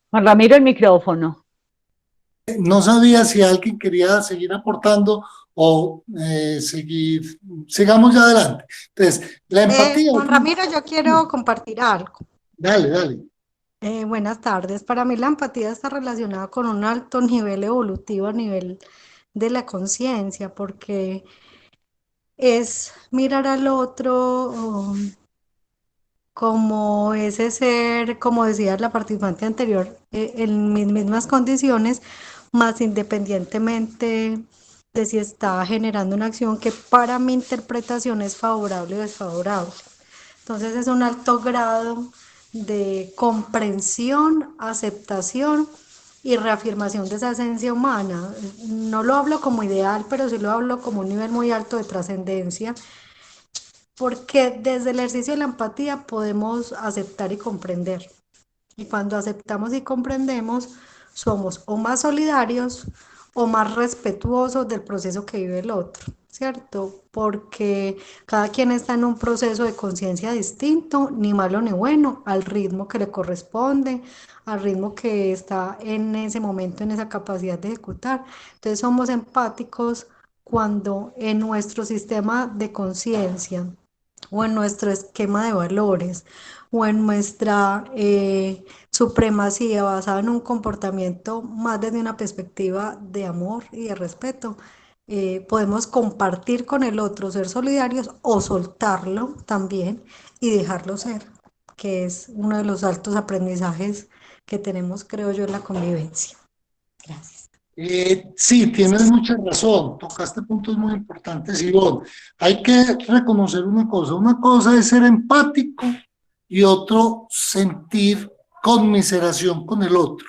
Juan Ramiro, el micrófono. No sabía si alguien quería seguir aportando o sigamos ya adelante. Entonces, la empatía. Juan Ramiro, yo quiero compartir algo. Dale. Buenas tardes. Para mí la empatía está relacionada con un alto nivel evolutivo a nivel de la conciencia, porque es mirar al otro como ese ser, como decía la participante anterior, en mis mismas condiciones, más independientemente de si está generando una acción que para mi interpretación es favorable o desfavorable. Entonces es un alto grado de comprensión, aceptación y reafirmación de esa esencia humana. No lo hablo como ideal, pero sí lo hablo como un nivel muy alto de trascendencia, porque desde el ejercicio de la empatía podemos aceptar y comprender. Y cuando aceptamos y comprendemos, somos o más solidarios o más respetuosos del proceso que vive el otro, ¿cierto? Porque cada quien está en un proceso de conciencia distinto, ni malo ni bueno, al ritmo que le corresponde, al ritmo que está en ese momento, en esa capacidad de ejecutar. Entonces somos empáticos cuando en nuestro sistema de conciencia o en nuestro esquema de valores o en nuestra supremacía basada en un comportamiento más desde una perspectiva de amor y de respeto, podemos compartir con el otro, ser solidarios o soltarlo también y dejarlo ser, que es uno de los altos aprendizajes que tenemos, creo yo, en la convivencia. Gracias. Sí, tienes mucha razón, tocaste puntos muy importantes, Ivonne. Hay que reconocer una cosa es ser empático y otro sentir conmiseración con el otro,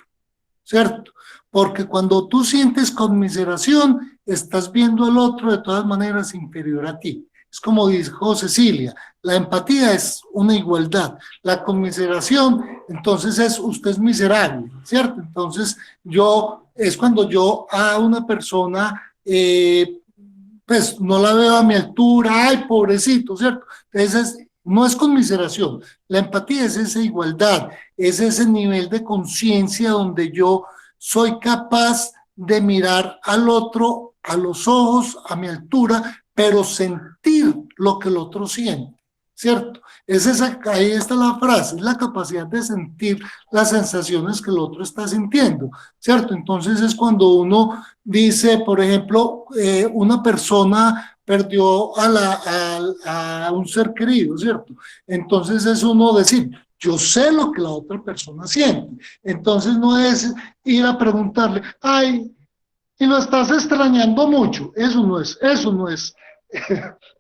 ¿cierto? Porque cuando tú sientes conmiseración, estás viendo al otro de todas maneras inferior a ti. Es como dijo Cecilia, la empatía es una igualdad, la conmiseración, entonces usted es miserable, ¿cierto? Entonces es cuando yo a una persona, pues no la veo a mi altura, ay, pobrecito, ¿cierto? Entonces no es conmiseración, la empatía es esa igualdad, es ese nivel de conciencia donde yo soy capaz de mirar al otro a los ojos, a mi altura, pero sentir lo que el otro siente, ¿cierto? Ahí está la frase, es la capacidad de sentir las sensaciones que el otro está sintiendo, ¿cierto? Entonces es cuando uno dice, por ejemplo, una persona perdió a un ser querido, ¿cierto? Entonces es uno decir, yo sé lo que la otra persona siente. Entonces no es ir a preguntarle, ay, y lo estás extrañando mucho. Eso no es,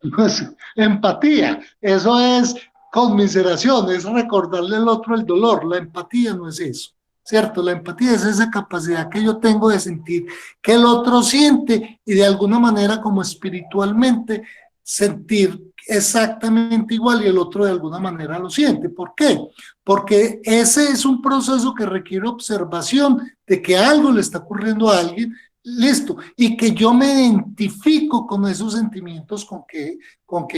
no es empatía, eso es conmiseración, es recordarle al otro el dolor. La empatía no es eso, ¿cierto? La empatía es esa capacidad que yo tengo de sentir que el otro siente y de alguna manera como espiritualmente sentir exactamente igual y el otro de alguna manera lo siente. ¿Por qué? Porque ese es un proceso que requiere observación de que algo le está ocurriendo a alguien, listo, y que yo me identifico con esos sentimientos con que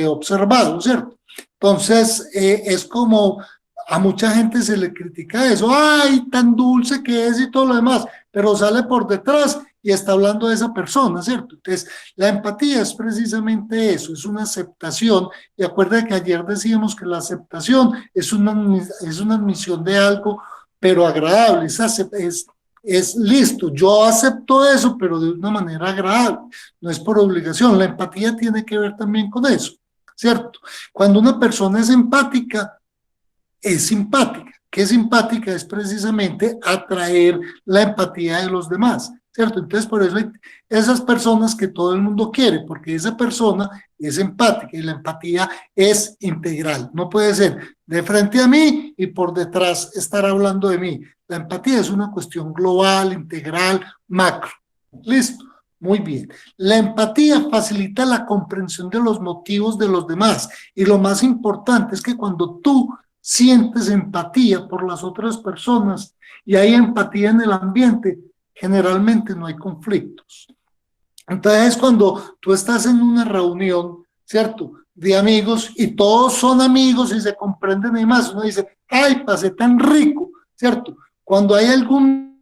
he observado, ¿cierto? Entonces, es como a mucha gente se le critica eso, ay, tan dulce que es y todo lo demás, pero sale por detrás y está hablando de esa persona, ¿cierto? Entonces, la empatía es precisamente eso, es una aceptación, y acuerda que ayer decíamos que la aceptación es una admisión de algo, pero agradable, es listo, yo acepto eso, pero de una manera agradable, no es por obligación. La empatía tiene que ver también con eso, ¿cierto? Cuando una persona es empática, es simpática. ¿Qué es simpática? Es precisamente atraer la empatía de los demás, ¿cierto? Entonces, por eso hay esas personas que todo el mundo quiere, porque esa persona es empática y la empatía es integral. No puede ser de frente a mí y por detrás estar hablando de mí. La empatía es una cuestión global, integral, macro. ¿Listo? Muy bien. La empatía facilita la comprensión de los motivos de los demás y lo más importante es que cuando tú sientes empatía por las otras personas y hay empatía en el ambiente, generalmente no hay conflictos. Entonces, cuando tú estás en una reunión, ¿cierto?, de amigos y todos son amigos y se comprenden y más, uno dice, ay, pasé tan rico, ¿cierto? Cuando hay algún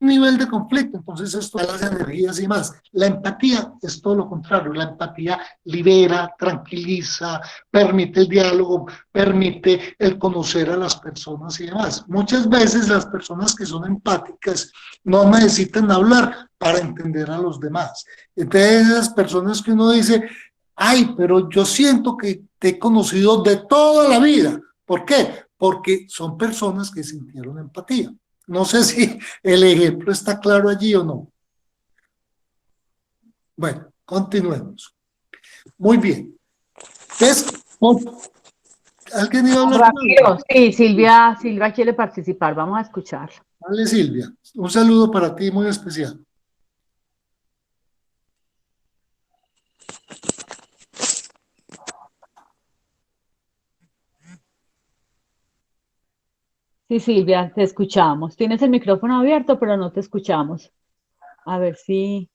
nivel de conflicto, entonces esto de las energías y más. La empatía es todo lo contrario, la empatía libera, tranquiliza, permite el diálogo, permite el conocer a las personas y demás. Muchas veces las personas que son empáticas no necesitan hablar para entender a los demás. Entonces esas personas que uno dice, ay, pero yo siento que te he conocido de toda la vida. ¿Por qué? Porque son personas que sintieron empatía. No sé si el ejemplo está claro allí o no. Bueno, continuemos. Muy bien. Entonces, ¿Alguien iba a hablar? Ramiro, sí, Silvia quiere participar, vamos a escucharla. Vale, Silvia, un saludo para ti muy especial. Sí, Silvia, te escuchamos. Tienes el micrófono abierto, pero no te escuchamos. A ver si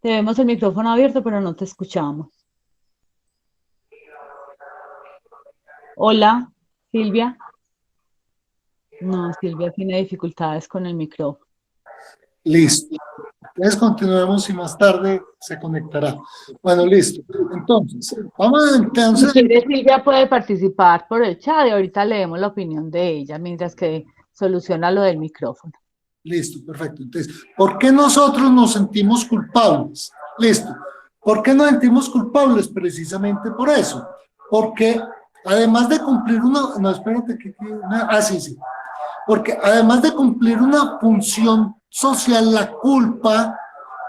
tenemos el micrófono abierto, pero no te escuchamos. Hola, Silvia. No, Silvia tiene dificultades con el micrófono. Listo. Entonces continuemos y más tarde se conectará. Bueno, listo. Entonces, vamos entonces. Si quiere, Silvia puede participar por el chat y ahorita leemos la opinión de ella mientras que soluciona lo del micrófono. Listo, perfecto. Entonces, ¿por qué nosotros nos sentimos culpables? Listo. ¿Por qué nos sentimos culpables? Precisamente por eso. Porque además de cumplir una... No, espérate sí. Porque además de cumplir una función social, la culpa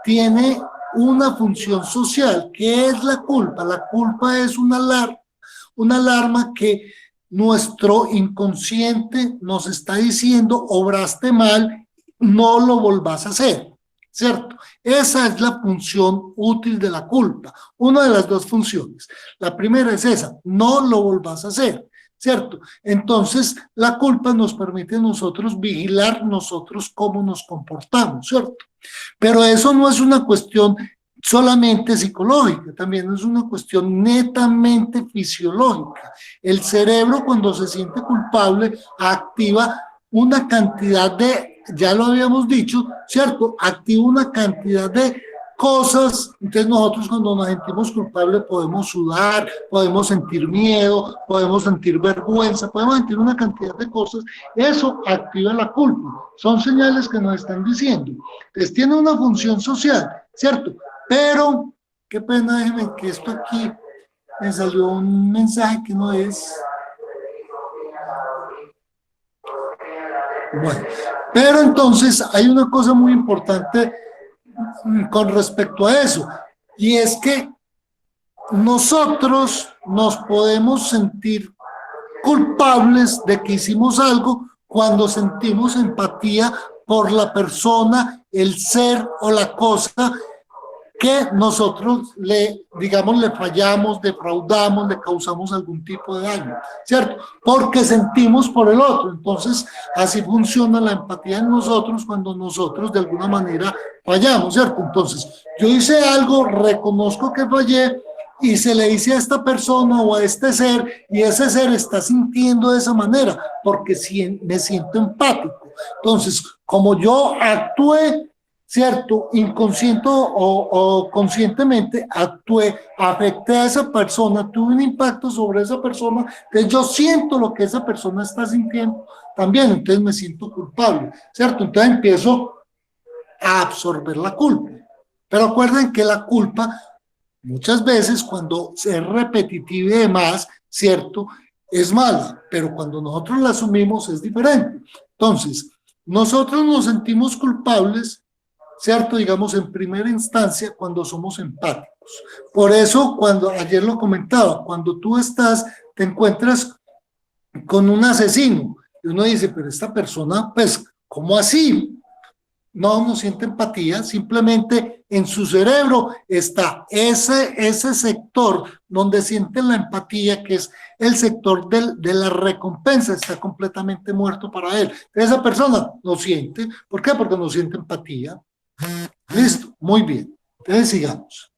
tiene una función social. ¿Qué es la culpa? La culpa es una alarma que nuestro inconsciente nos está diciendo: obraste mal, no lo volvás a hacer, ¿cierto? Esa es la función útil de la culpa, una de las dos funciones. La primera es esa: no lo volvás a hacer, ¿cierto? Entonces, la culpa nos permite a nosotros vigilar nosotros cómo nos comportamos, ¿cierto? Pero eso no es una cuestión solamente psicológica, también es una cuestión netamente fisiológica. El cerebro, cuando se siente culpable, activa una cantidad de, ya lo habíamos dicho, ¿cierto? Activa una cantidad de cosas. Entonces nosotros, cuando nos sentimos culpables, podemos sudar, podemos sentir miedo, podemos sentir vergüenza, podemos sentir una cantidad de cosas. Eso activa la culpa. Son señales que nos están diciendo. Entonces tiene una función social, ¿cierto? Pero, qué pena, déjenme que esto aquí me salió un mensaje que no es. Bueno, pero entonces hay una cosa muy importante con respecto a eso, y es que nosotros nos podemos sentir culpables de que hicimos algo cuando sentimos empatía por la persona, el ser o la cosa que nosotros le fallamos, defraudamos, le causamos algún tipo de daño, ¿cierto? Porque sentimos por el otro. Entonces, así funciona la empatía en nosotros cuando nosotros de alguna manera fallamos, ¿cierto? Entonces, yo hice algo, reconozco que fallé y se le dice a esta persona o a este ser, y ese ser está sintiendo de esa manera porque me siento empático. Entonces, como yo actué, ¿cierto? Inconsciente o conscientemente actué, afecté a esa persona, tuve un impacto sobre esa persona, entonces yo siento lo que esa persona está sintiendo también, entonces me siento culpable, ¿cierto? Entonces empiezo a absorber la culpa. Pero acuerden que la culpa, muchas veces cuando es repetitiva y demás, ¿cierto? Es mala, pero cuando nosotros la asumimos es diferente. Entonces, nosotros nos sentimos culpables, ¿cierto? Digamos, en primera instancia, cuando somos empáticos. Por eso, ayer lo comentaba, cuando tú te encuentras con un asesino, y uno dice, pero esta persona, pues, ¿cómo así? No siente empatía, simplemente en su cerebro está ese sector donde sienten la empatía, que es el sector de la recompensa, está completamente muerto para él. Esa persona no siente. ¿Por qué? Porque no siente empatía. Listo, muy bien. Entonces sigamos.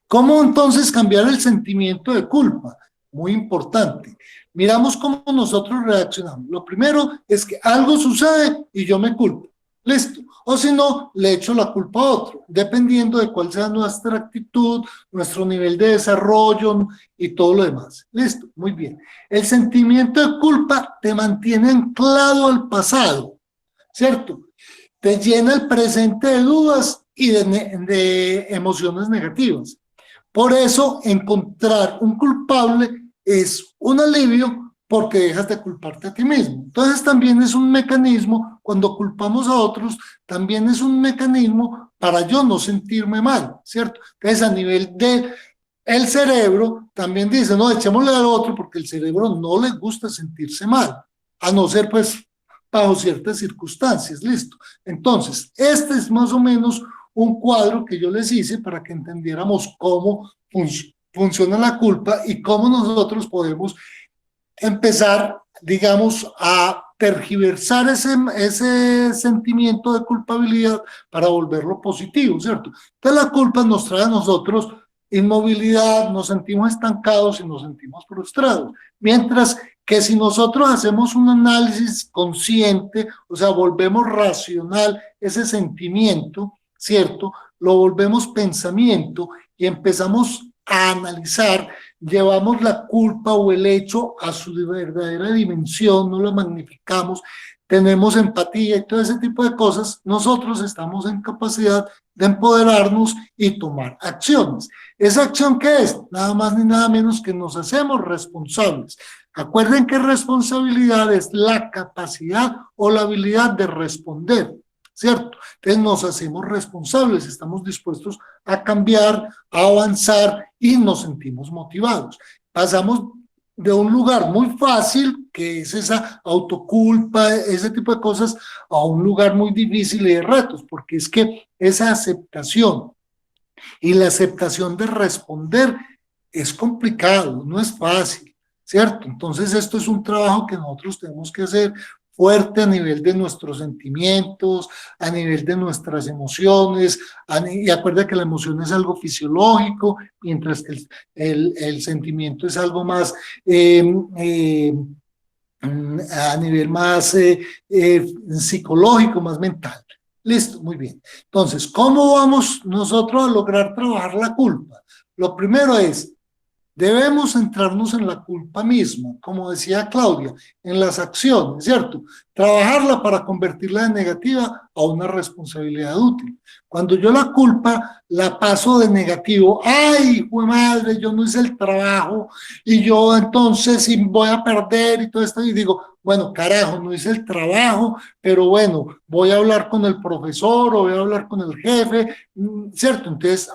¿Cómo entonces cambiar el sentimiento de culpa? Muy importante. Miramos cómo nosotros reaccionamos. Lo primero es que algo sucede y yo me culpo. Listo. O si no, le echo la culpa a otro, dependiendo de cuál sea nuestra actitud, nuestro nivel de desarrollo y todo lo demás. Listo, muy bien. El sentimiento de culpa te mantiene anclado al pasado, ¿cierto? Te llena el presente de dudas y de emociones negativas. Por eso, encontrar un culpable es un alivio porque dejas de culparte a ti mismo. Entonces, también es un mecanismo, cuando culpamos a otros, también es un mecanismo para yo no sentirme mal, ¿cierto? Entonces, a nivel de el cerebro también dice, no, echémosle al otro porque el cerebro no le gusta sentirse mal, a no ser pues bajo ciertas circunstancias, listo. Entonces, este es más o menos un cuadro que yo les hice para que entendiéramos cómo funciona la culpa y cómo nosotros podemos empezar, digamos, a tergiversar ese sentimiento de culpabilidad para volverlo positivo, ¿cierto? Entonces la culpa nos trae a nosotros inmovilidad, nos sentimos estancados y nos sentimos frustrados. Mientras que si nosotros hacemos un análisis consciente, o sea, volvemos racional ese sentimiento, ¿cierto? Lo volvemos pensamiento y empezamos a analizar, llevamos la culpa o el hecho a su verdadera dimensión, no lo magnificamos, tenemos empatía y todo ese tipo de cosas, nosotros estamos en capacidad de empoderarnos y tomar acciones. ¿Esa acción qué es? Nada más ni nada menos que nos hacemos responsables. Acuerden que responsabilidad es la capacidad o la habilidad de responder, ¿cierto? Entonces nos hacemos responsables, estamos dispuestos a cambiar, a avanzar y nos sentimos motivados. Pasamos de un lugar muy fácil, que es esa autoculpa, ese tipo de cosas, a un lugar muy difícil y de retos, porque es que esa aceptación y la aceptación de responder es complicado, no es fácil, ¿cierto? Entonces esto es un trabajo que nosotros tenemos que hacer fuerte a nivel de nuestros sentimientos, a nivel de nuestras emociones, y acuerda que la emoción es algo fisiológico, mientras que el sentimiento es algo más a nivel más psicológico, más mental. Listo, muy bien. Entonces, ¿cómo vamos nosotros a lograr trabajar la culpa? Lo primero es, debemos centrarnos en la culpa misma, como decía Claudia, en las acciones, ¿cierto? Trabajarla para convertirla de negativa a una responsabilidad útil. Cuando yo la culpa la paso de negativo, ay, jue madre, yo no hice el trabajo y yo entonces sí voy a perder y todo esto, y digo, bueno, carajo, no hice el trabajo, pero bueno, voy a hablar con el profesor o voy a hablar con el jefe, ¿cierto? Entonces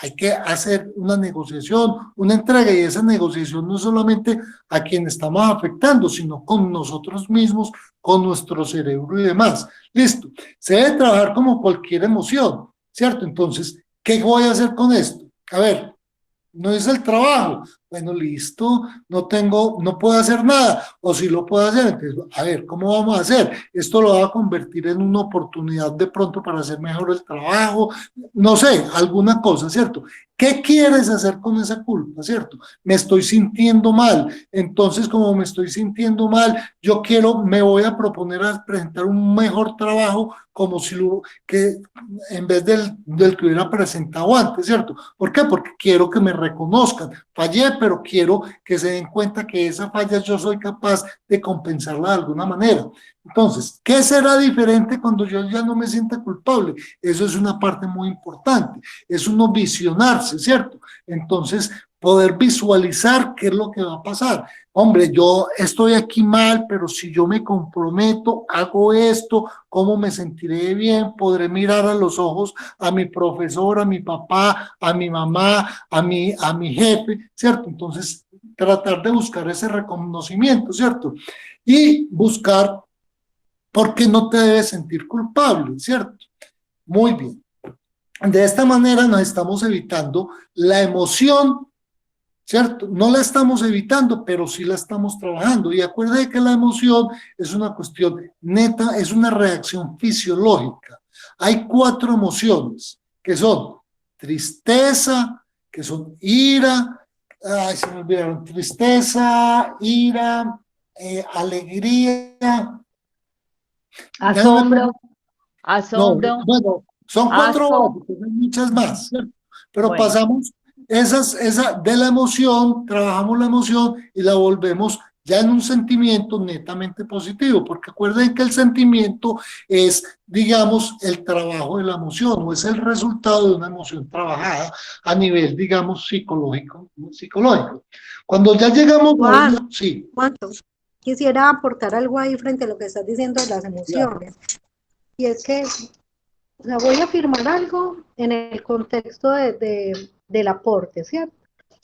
hay que hacer una negociación, una entrega, y esa negociación no solamente a quien estamos afectando, sino con nosotros mismos, con nuestro cerebro y demás. Listo. Se debe trabajar como cualquier emoción, ¿cierto? Entonces, ¿qué voy a hacer con esto? A ver, no hice el trabajo. Bueno, listo, no puedo hacer nada, o si lo puedo hacer, entonces, a ver, ¿cómo vamos a hacer? Esto lo va a convertir en una oportunidad de pronto para hacer mejor el trabajo, no sé, alguna cosa, ¿cierto? ¿Qué quieres hacer con esa culpa, cierto? Me estoy sintiendo mal, entonces como me estoy sintiendo mal, me voy a proponer a presentar un mejor trabajo como si que en vez del que hubiera presentado antes, ¿cierto? ¿Por qué? Porque quiero que me reconozcan, fallé, pero quiero que se den cuenta que esa falla yo soy capaz de compensarla de alguna manera. Entonces, ¿qué será diferente cuando yo ya no me sienta culpable? Eso es una parte muy importante, es uno visionarse, ¿cierto? Entonces, poder visualizar qué es lo que va a pasar. Hombre, yo estoy aquí mal, pero si yo me comprometo, hago esto, ¿cómo me sentiré bien? Podré mirar a los ojos a mi profesor, a mi papá, a mi mamá, a mi jefe, ¿cierto? Entonces, tratar de buscar ese reconocimiento, ¿cierto? Y buscar por qué no te debes sentir culpable, ¿cierto? Muy bien. De esta manera nos estamos evitando la emoción, ¿cierto? No la estamos evitando, pero sí la estamos trabajando. Y acuérdense que la emoción es una cuestión neta, es una reacción fisiológica. Hay 4 emociones, que son tristeza, que son ira, ay, se me olvidaron, tristeza, ira, alegría. Asombro, No, asombro, bueno, son 4 asco. básicos, hay muchas más, ¿cierto? Pero Bueno, pasamos esa de la emoción, trabajamos la emoción y la volvemos ya en un sentimiento netamente positivo, porque acuerden que el sentimiento es, digamos, el trabajo de la emoción, o es el resultado de una emoción trabajada a nivel, digamos, psicológico. Cuando ya llegamos a Juan, ello, sí, ¿cuánto? Quisiera aportar algo ahí frente a lo que estás diciendo de las claro. emociones. Y es que, o sea, voy a afirmar algo en el contexto del aporte, ¿cierto?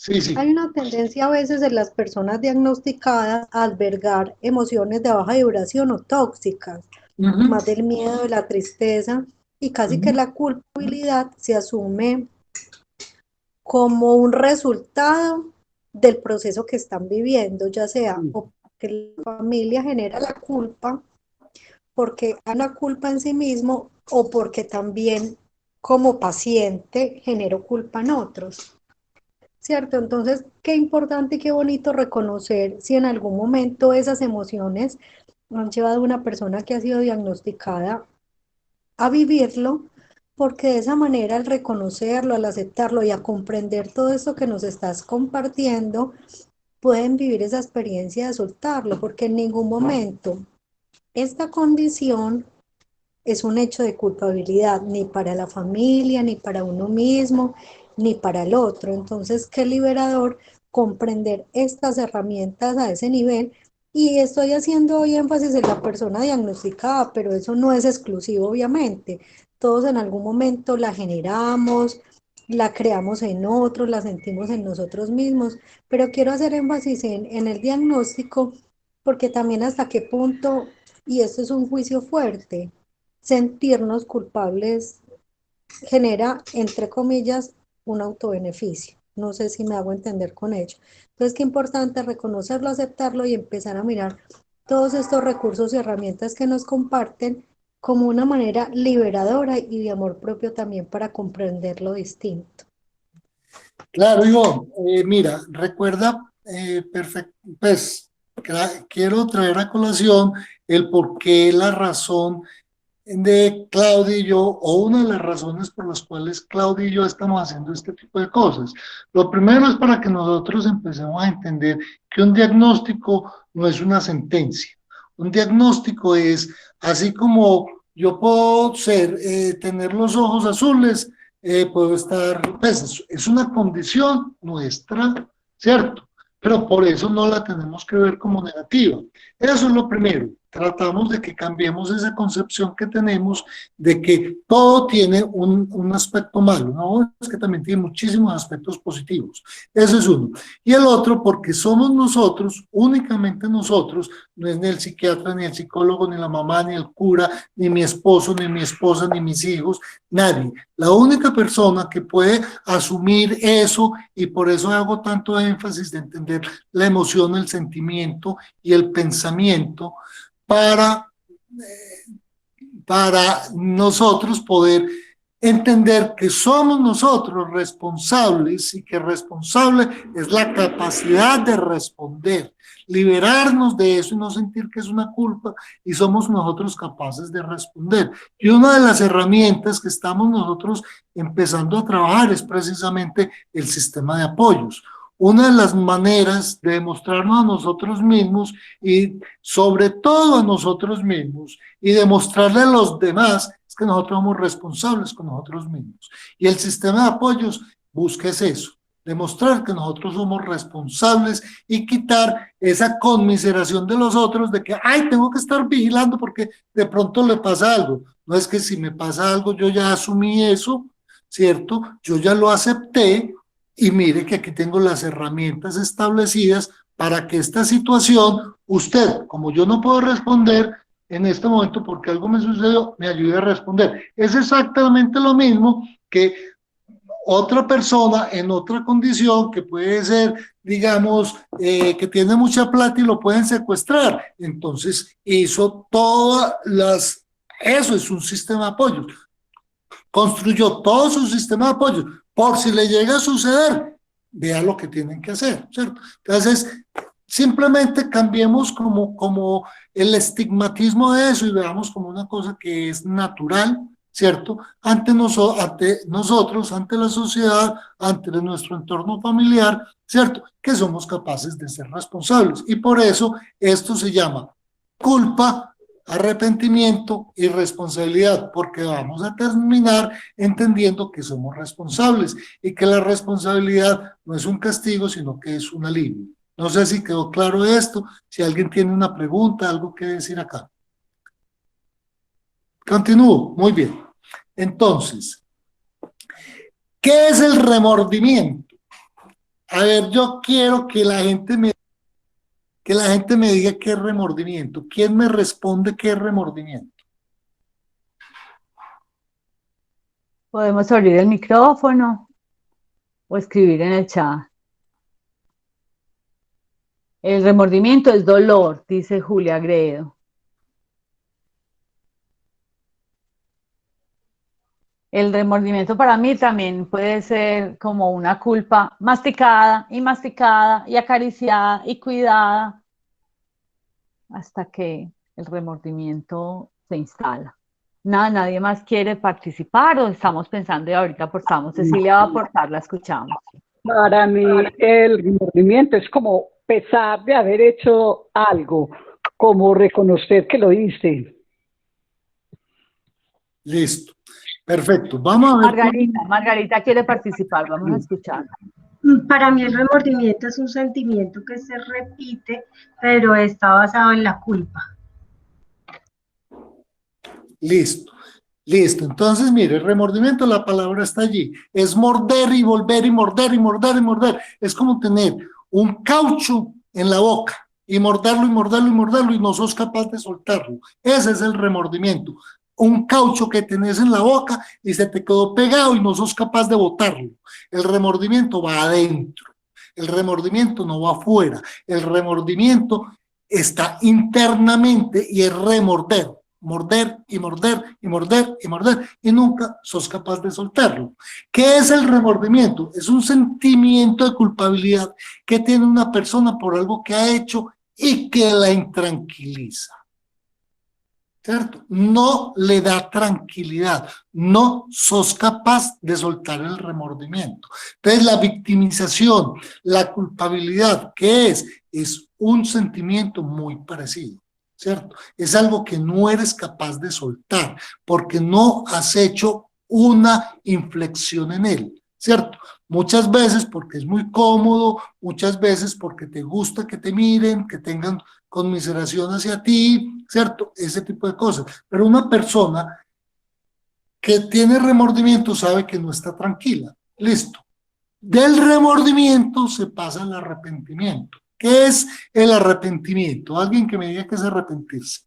Sí, sí. Hay una tendencia a veces en las personas diagnosticadas a albergar emociones de baja vibración o tóxicas, Ujú, más del miedo, de la tristeza, y casi que ujú, la culpabilidad se asume como un resultado del proceso que están viviendo, ya sea sí, o que la familia genera la culpa, porque hay una culpa en sí mismo, o porque también como paciente genero culpa en otros. ¿Cierto? Entonces, qué importante y qué bonito reconocer si en algún momento esas emociones han llevado a una persona que ha sido diagnosticada a vivirlo, porque de esa manera al reconocerlo, al aceptarlo y a comprender todo esto que nos estás compartiendo, pueden vivir esa experiencia de soltarlo, porque en ningún momento esta condición es un hecho de culpabilidad, ni para la familia, ni para uno mismo, ni para el otro. Entonces, qué liberador comprender estas herramientas a ese nivel. Y estoy haciendo hoy énfasis en la persona diagnosticada, pero eso no es exclusivo, obviamente. Todos en algún momento la generamos, la creamos en otros, la sentimos en nosotros mismos, pero quiero hacer énfasis en el diagnóstico, porque también hasta qué punto, y esto es un juicio fuerte, sentirnos culpables genera, entre comillas, un autobeneficio. No sé si me hago entender con ello. Entonces, qué importante reconocerlo, aceptarlo y empezar a mirar todos estos recursos y herramientas que nos comparten como una manera liberadora y de amor propio también para comprender lo distinto. claro, Ivonne, mira, recuerda, pues quiero traer a colación el por qué la razón de Claudia y yo, o una de las razones por las cuales Claudia y yo estamos haciendo este tipo de cosas. Lo primero es para que nosotros empecemos a entender que un diagnóstico no es una sentencia. Un diagnóstico es, así como yo puedo tener los ojos azules, puedo estar, pues es una condición nuestra, ¿cierto? Pero por eso no la tenemos que ver como negativa. Eso es lo primero. Tratamos de que cambiemos esa concepción que tenemos de que todo tiene un aspecto malo, ¿no? Es que también tiene muchísimos aspectos positivos. Ese es uno. Y el otro, porque somos nosotros, únicamente nosotros, no es ni el psiquiatra, ni el psicólogo, ni la mamá, ni el cura, ni mi esposo, ni mi esposa, ni mis hijos, nadie. La única persona que puede asumir eso, y por eso hago tanto énfasis de entender la emoción, el sentimiento y el pensamiento, para, para nosotros poder entender que somos nosotros responsables y que responsable es la capacidad de responder, liberarnos de eso y no sentir que es una culpa y somos nosotros capaces de responder. Y una de las herramientas que estamos nosotros empezando a trabajar es precisamente el sistema de apoyos. Una de las maneras de demostrarnos a nosotros mismos y sobre todo a nosotros mismos y demostrarle a los demás es que nosotros somos responsables con nosotros mismos. Y el sistema de apoyos busca eso, demostrar que nosotros somos responsables y quitar esa conmiseración de los otros de que, ay, tengo que estar vigilando porque de pronto le pasa algo. No es que si me pasa algo, yo ya asumí eso, ¿cierto? Yo ya lo acepté y mire que aquí tengo las herramientas establecidas para que esta situación, usted, como yo no puedo responder en este momento porque algo me sucedió, me ayude a responder. Es exactamente lo mismo que otra persona en otra condición que puede ser, digamos, que tiene mucha plata y lo pueden secuestrar. Entonces, hizo todas las, eso es un sistema de apoyo. Construyó todo su sistema de apoyo por si le llega a suceder, vea lo que tienen que hacer, ¿cierto? Entonces, simplemente cambiemos como el estigmatismo de eso y veamos como una cosa que es natural, ¿cierto? Ante nosotros, ante la sociedad, ante nuestro entorno familiar, ¿cierto? Que somos capaces de ser responsables. Y por eso esto se llama culpa, arrepentimiento y responsabilidad, porque vamos a terminar entendiendo que somos responsables y que la responsabilidad no es un castigo, sino que es un alivio. No sé si quedó claro esto, si alguien tiene una pregunta, algo que decir acá. Continúo, muy bien. Entonces, ¿qué es el remordimiento? A ver, yo quiero que la gente me diga qué es remordimiento. ¿Quién me responde qué es remordimiento? Podemos abrir el micrófono o escribir en el chat. El remordimiento es dolor, dice Julia Gredo. El remordimiento para mí también puede ser como una culpa masticada y acariciada y cuidada hasta que el remordimiento se instala. Nada, nadie más quiere participar o estamos pensando y ahorita aportamos. Cecilia va a aportar, la escuchamos. Para mí el remordimiento es como pesar de haber hecho algo, como reconocer que lo hice. Listo. Perfecto. Vamos a ver. Margarita quiere participar, vamos a escuchar. Para mí el remordimiento es un sentimiento que se repite, pero está basado en la culpa. Listo. Listo. Entonces, mire, el remordimiento, la palabra está allí. Es morder y volver y morder y morder y morder. Es como tener un caucho en la boca y morderlo y morderlo y morderlo y no sos capaz de soltarlo. Ese es el remordimiento. Un caucho que tenés en la boca y se te quedó pegado y no sos capaz de botarlo. El remordimiento va adentro. El remordimiento no va afuera. El remordimiento está internamente y es remorder. Morder y morder y morder y morder y nunca sos capaz de soltarlo. ¿Qué es el remordimiento? Es un sentimiento de culpabilidad que tiene una persona por algo que ha hecho y que la intranquiliza. ¿Cierto? No le da tranquilidad, no sos capaz de soltar el remordimiento. Entonces la victimización, la culpabilidad, ¿qué es? Es un sentimiento muy parecido. ¿Cierto? Es algo que no eres capaz de soltar porque no has hecho una inflexión en él, ¿cierto? Muchas veces porque es muy cómodo, muchas veces porque te gusta que te miren, que tengan conmiseración hacia ti, ¿cierto? Ese tipo de cosas. Pero una persona que tiene remordimiento sabe que no está tranquila. Listo. Del remordimiento se pasa al arrepentimiento. ¿Qué es el arrepentimiento? Alguien que me diga qué es arrepentirse.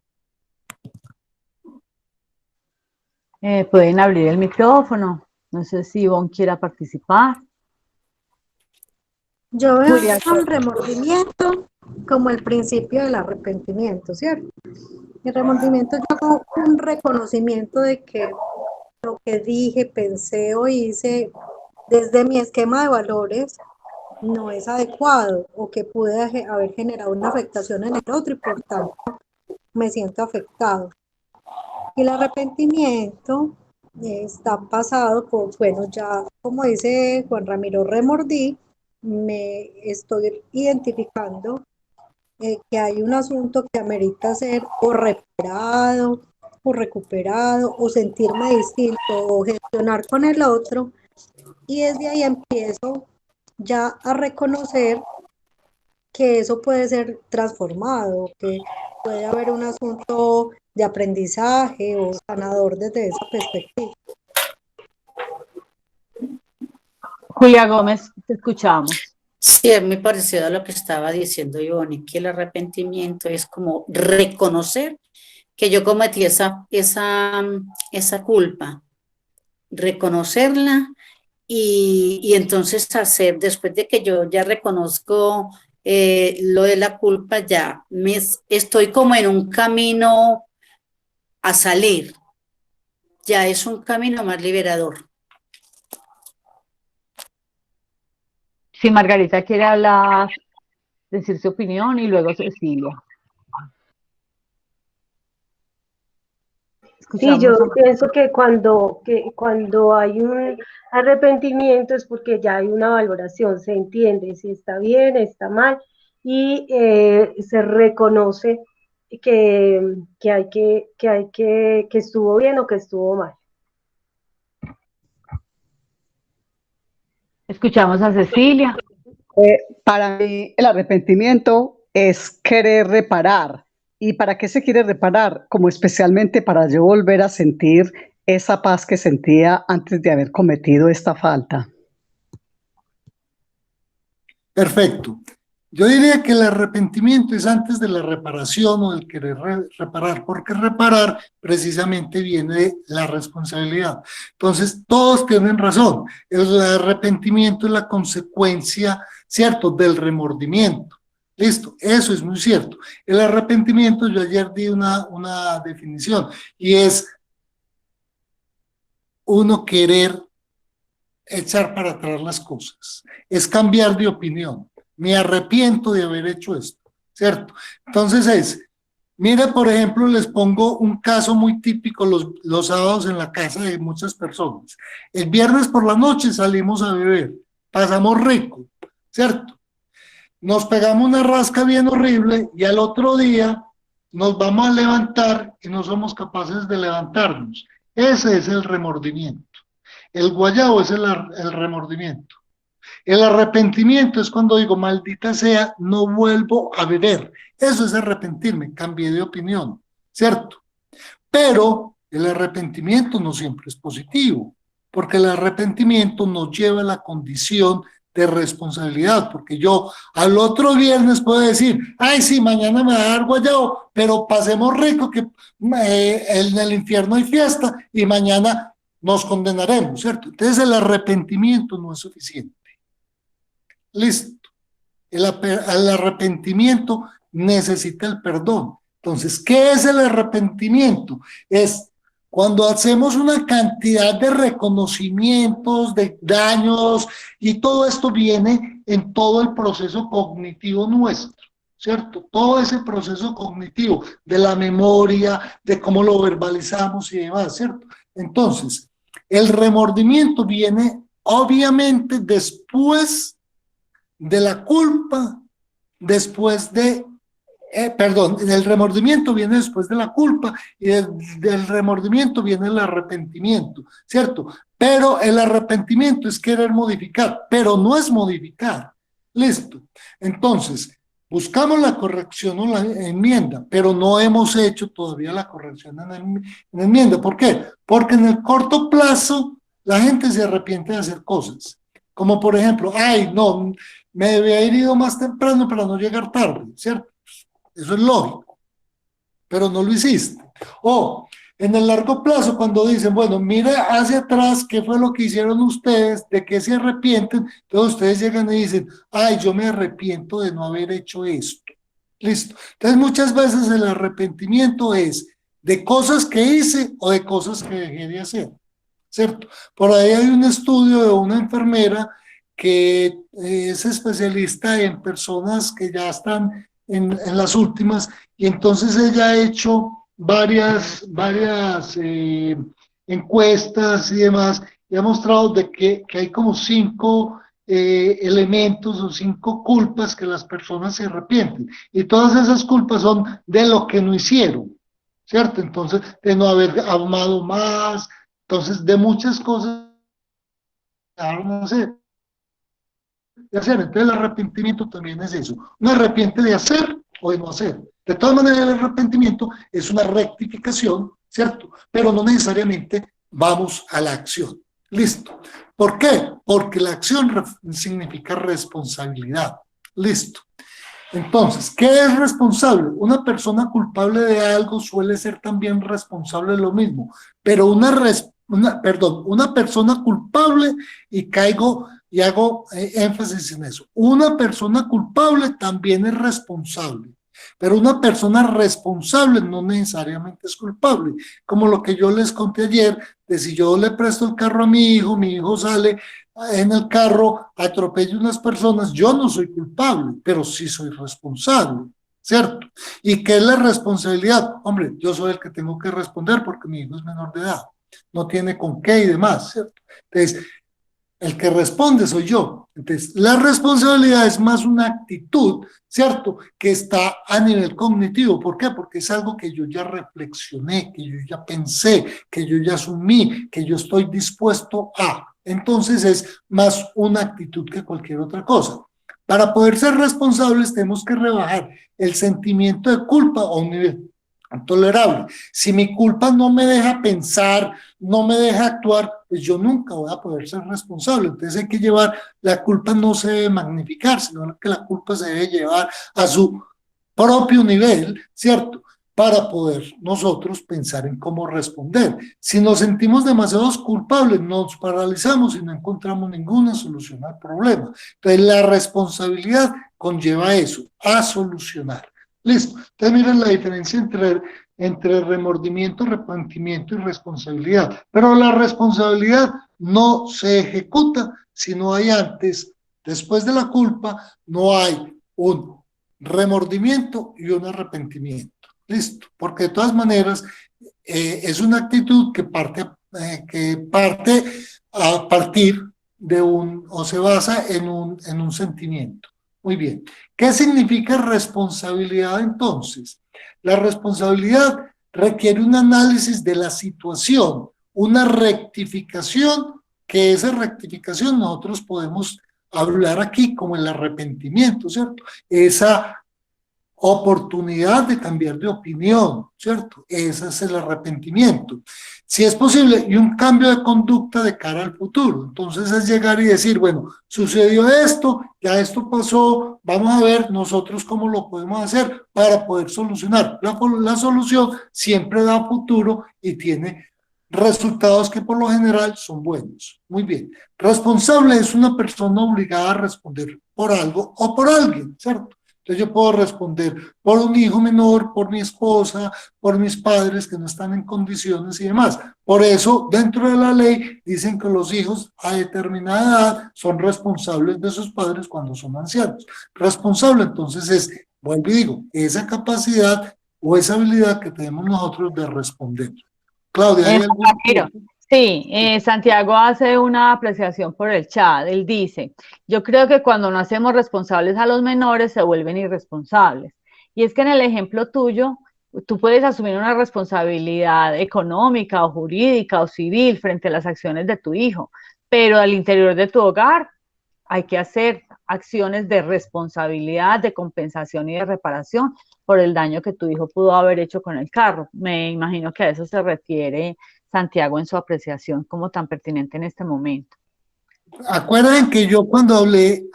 Pueden abrir el micrófono. No sé si Ivonne quiera participar. Yo veo Julia, el remordimiento como el principio del arrepentimiento, ¿cierto? El remordimiento es como un reconocimiento de que lo que dije, pensé o hice desde mi esquema de valores no es adecuado o que pude haber generado una afectación en el otro y por tanto me siento afectado. Y el arrepentimiento está pasado por, bueno, ya como dice Juan Ramiro, remordí, me estoy identificando que hay un asunto que amerita ser o reparado o recuperado o sentirme distinto o gestionar con el otro y desde ahí empiezo ya a reconocer que eso puede ser transformado, que puede haber un asunto de aprendizaje o sanador desde esa perspectiva. Julia Gómez, te escuchamos. Sí, es muy parecido a lo que estaba diciendo Ivonne, que el arrepentimiento es como reconocer que yo cometí esa culpa, reconocerla y entonces hacer, después de que yo ya reconozco lo de la culpa, ya estoy como en un camino a salir, ya es un camino más liberador. Si Margarita quiere hablar, decir su opinión y luego Cecilia. Sí, yo pienso que cuando hay un arrepentimiento es porque ya hay una valoración, se entiende si está bien, está mal, y se reconoce que estuvo bien o que estuvo mal. Escuchamos a Cecilia. Para mí el arrepentimiento es querer reparar. ¿Y para qué se quiere reparar? Como especialmente para yo volver a sentir esa paz que sentía antes de haber cometido esta falta. Perfecto. Yo diría que el arrepentimiento es antes de la reparación o del querer reparar, porque reparar precisamente viene de la responsabilidad. Entonces, todos tienen razón. El arrepentimiento es la consecuencia, ¿cierto?, del remordimiento. Listo, eso es muy cierto. El arrepentimiento, yo ayer di una definición, y es uno querer echar para atrás las cosas, es cambiar de opinión. Me arrepiento de haber hecho esto, ¿cierto? Entonces mire, por ejemplo, les pongo un caso muy típico los sábados en la casa de muchas personas. El viernes por la noche salimos a beber, pasamos rico, ¿cierto? Nos pegamos una rasca bien horrible y al otro día nos vamos a levantar y no somos capaces de levantarnos. Ese es el remordimiento. El guayabo es el remordimiento. El arrepentimiento es cuando digo, maldita sea, no vuelvo a beber. Eso es arrepentirme, cambié de opinión, ¿cierto? Pero el arrepentimiento no siempre es positivo, porque el arrepentimiento nos lleva a la condición de responsabilidad, porque yo al otro viernes puedo decir, ay, sí, mañana me va a dar guayabo, pero pasemos rico, que en el infierno hay fiesta y mañana nos condenaremos, ¿cierto? Entonces el arrepentimiento no es suficiente. Listo. El arrepentimiento necesita el perdón. Entonces, ¿qué es el arrepentimiento? Es cuando hacemos una cantidad de reconocimientos, de daños, y todo esto viene en todo el proceso cognitivo nuestro, ¿cierto? Todo ese proceso cognitivo de la memoria, de cómo lo verbalizamos y demás, ¿cierto? Entonces, el remordimiento viene obviamente después de la culpa, después de, el remordimiento viene después de la culpa y del remordimiento viene el arrepentimiento, ¿cierto? Pero el arrepentimiento es querer modificar, pero no es modificar. Listo. Entonces, buscamos la corrección o la enmienda, pero no hemos hecho todavía la corrección en la enmienda. ¿Por qué? Porque en el corto plazo la gente se arrepiente de hacer cosas. Como por ejemplo, ay, no, me debía haber ido más temprano para no llegar tarde, ¿cierto? Eso es lógico, pero no lo hiciste. O en el largo plazo, cuando dicen, bueno, mira hacia atrás, ¿qué fue lo que hicieron ustedes? ¿De qué se arrepienten? Entonces ustedes llegan y dicen, ay, yo me arrepiento de no haber hecho esto. Listo. Entonces muchas veces el arrepentimiento es de cosas que hice o de cosas que dejé de hacer, ¿cierto? Por ahí hay un estudio de una enfermera que es especialista en personas que ya están en las últimas, y entonces ella ha hecho varias encuestas y demás, y ha mostrado de que hay como 5 elementos o 5 culpas que las personas se arrepienten, y todas esas culpas son de lo que no hicieron, ¿cierto? Entonces, de no haber amado más, entonces de muchas cosas no sé, de hacer. Entonces el arrepentimiento también es eso, uno arrepiente de hacer o de no hacer. De todas maneras el arrepentimiento es una rectificación, ¿cierto? Pero no necesariamente vamos a la acción. Listo. ¿Por qué? Porque la acción significa responsabilidad. Listo. Entonces, ¿qué es responsable? Una persona culpable de algo suele ser también responsable de lo mismo, pero una persona culpable, y caigo y hago énfasis en eso, una persona culpable también es responsable, pero una persona responsable no necesariamente es culpable, como lo que yo les conté ayer, de si yo le presto el carro a mi hijo sale en el carro, atropella a unas personas, yo no soy culpable, pero sí soy responsable, ¿cierto? ¿Y qué es la responsabilidad? Hombre, yo soy el que tengo que responder porque mi hijo es menor de edad, no tiene con qué y demás, ¿cierto? Entonces, el que responde soy yo. Entonces, la responsabilidad es más una actitud, ¿cierto? Que está a nivel cognitivo. ¿Por qué? Porque es algo que yo ya reflexioné, que yo ya pensé, que yo ya asumí, que yo estoy dispuesto a. Entonces, es más una actitud que cualquier otra cosa. Para poder ser responsables, tenemos que rebajar el sentimiento de culpa a un tolerable. Si mi culpa no me deja pensar, no me deja actuar, pues yo nunca voy a poder ser responsable. Entonces hay que llevar, la culpa no se debe magnificar, sino que la culpa se debe llevar a su propio nivel, ¿cierto? Para poder nosotros pensar en cómo responder. Si nos sentimos demasiados culpables, nos paralizamos y no encontramos ninguna solución al problema. Entonces la responsabilidad conlleva eso, a solucionar. Listo. Entonces miren la diferencia entre remordimiento, arrepentimiento y responsabilidad. Pero la responsabilidad no se ejecuta si no hay antes, después de la culpa, no hay un remordimiento y un arrepentimiento. Listo. Porque de todas maneras es una actitud que parte a partir de o se basa en un sentimiento. Muy bien. ¿Qué significa responsabilidad entonces? La responsabilidad requiere un análisis de la situación, una rectificación, que esa rectificación nosotros podemos hablar aquí como el arrepentimiento, ¿cierto? Esa oportunidad de cambiar de opinión, ¿cierto? Ese es el arrepentimiento. Si es posible, y un cambio de conducta de cara al futuro. Entonces es llegar y decir, bueno, sucedió esto, ya esto pasó, vamos a ver nosotros cómo lo podemos hacer para poder solucionar. La solución siempre da futuro y tiene resultados que por lo general son buenos. Muy bien. Responsable es una persona obligada a responder por algo o por alguien, ¿cierto? Entonces yo puedo responder por un hijo menor, por mi esposa, por mis padres que no están en condiciones y demás. Por eso, dentro de la ley, dicen que los hijos a determinada edad son responsables de sus padres cuando son ancianos. Responsable, entonces, es, vuelvo y digo, esa capacidad o esa habilidad que tenemos nosotros de responder. Claudia, ¿hay algún punto? Sí, Santiago hace una apreciación por el chat. Él dice, yo creo que cuando no hacemos responsables a los menores se vuelven irresponsables. Y es que en el ejemplo tuyo, tú puedes asumir una responsabilidad económica o jurídica o civil frente a las acciones de tu hijo, pero al interior de tu hogar hay que hacer acciones de responsabilidad, de compensación y de reparación por el daño que tu hijo pudo haber hecho con el carro. Me imagino que a eso se refiere Santiago en su apreciación como tan pertinente en este momento. Acuerden que yo cuando hablé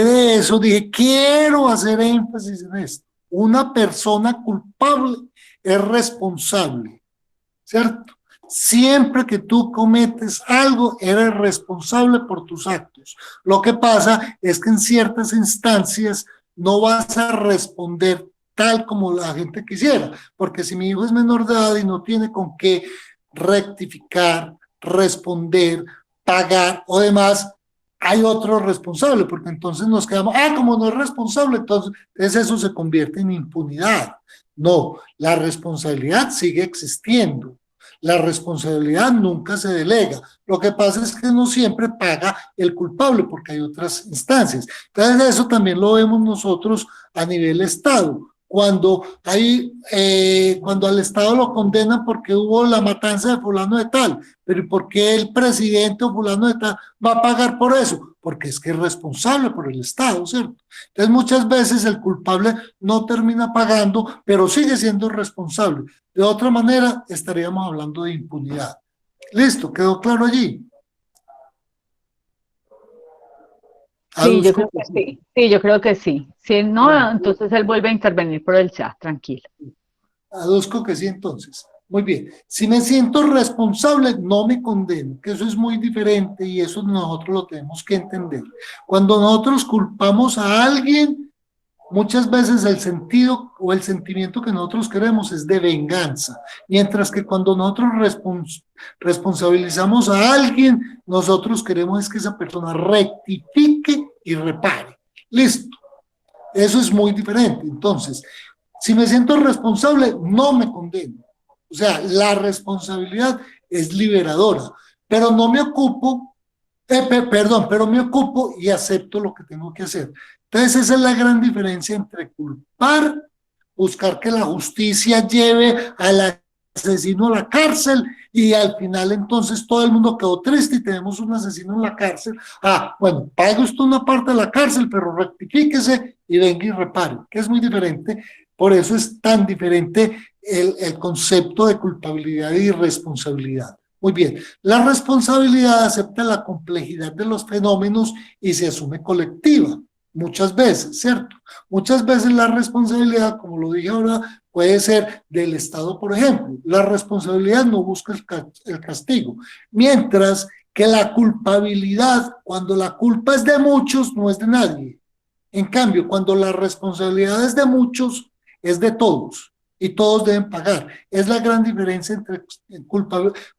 de eso dije, quiero hacer énfasis en esto. Una persona culpable es responsable, ¿cierto? Siempre que tú cometes algo, eres responsable por tus actos. Lo que pasa es que en ciertas instancias no vas a responder tal como la gente quisiera, porque si mi hijo es menor de edad y no tiene con qué rectificar, responder, pagar o demás, hay otro responsable, porque entonces nos quedamos, como no es responsable, entonces eso se convierte en impunidad. No, la responsabilidad sigue existiendo. La responsabilidad nunca se delega. Lo que pasa es que no siempre paga el culpable porque hay otras instancias. Entonces eso también lo vemos nosotros a nivel Estado. Cuando al Estado lo condenan porque hubo la matanza de fulano de tal, pero ¿y por qué el presidente o fulano de tal va a pagar por eso? Porque es que es responsable por el Estado, ¿cierto? Entonces muchas veces el culpable no termina pagando, pero sigue siendo responsable. De otra manera estaríamos hablando de impunidad. Listo, ¿quedó claro allí? Sí, yo creo que sí. Sí, yo creo que sí. Si no, entonces él vuelve a intervenir por el chat, tranquilo. Aduzco que sí, entonces. Muy bien. Si me siento responsable, no me condeno, que eso es muy diferente y eso nosotros lo tenemos que entender. Cuando nosotros culpamos a alguien, muchas veces el sentido o el sentimiento que nosotros queremos es de venganza, mientras que cuando nosotros responsabilizamos a alguien, nosotros queremos es que esa persona rectifique y repare. Listo. Eso es muy diferente. Entonces, si me siento responsable, no me condeno. O sea, la responsabilidad es liberadora, pero no me ocupo, pero me ocupo y acepto lo que tengo que hacer. Entonces esa es la gran diferencia entre culpar, buscar que la justicia lleve al asesino a la cárcel y al final entonces todo el mundo quedó triste y tenemos un asesino en la cárcel. Bueno, pague usted una parte de la cárcel, pero rectifíquese y venga y repare, que es muy diferente Por eso es tan diferente el concepto de culpabilidad y responsabilidad. Muy bien, la responsabilidad acepta la complejidad de los fenómenos y se asume colectiva, muchas veces, ¿cierto? Muchas veces la responsabilidad, como lo dije ahora, puede ser del Estado, por ejemplo. La responsabilidad no busca el castigo, mientras que la culpabilidad, cuando la culpa es de muchos, no es de nadie. En cambio, cuando la responsabilidad es de muchos, es de todos. Y todos deben pagar. Es la gran diferencia entre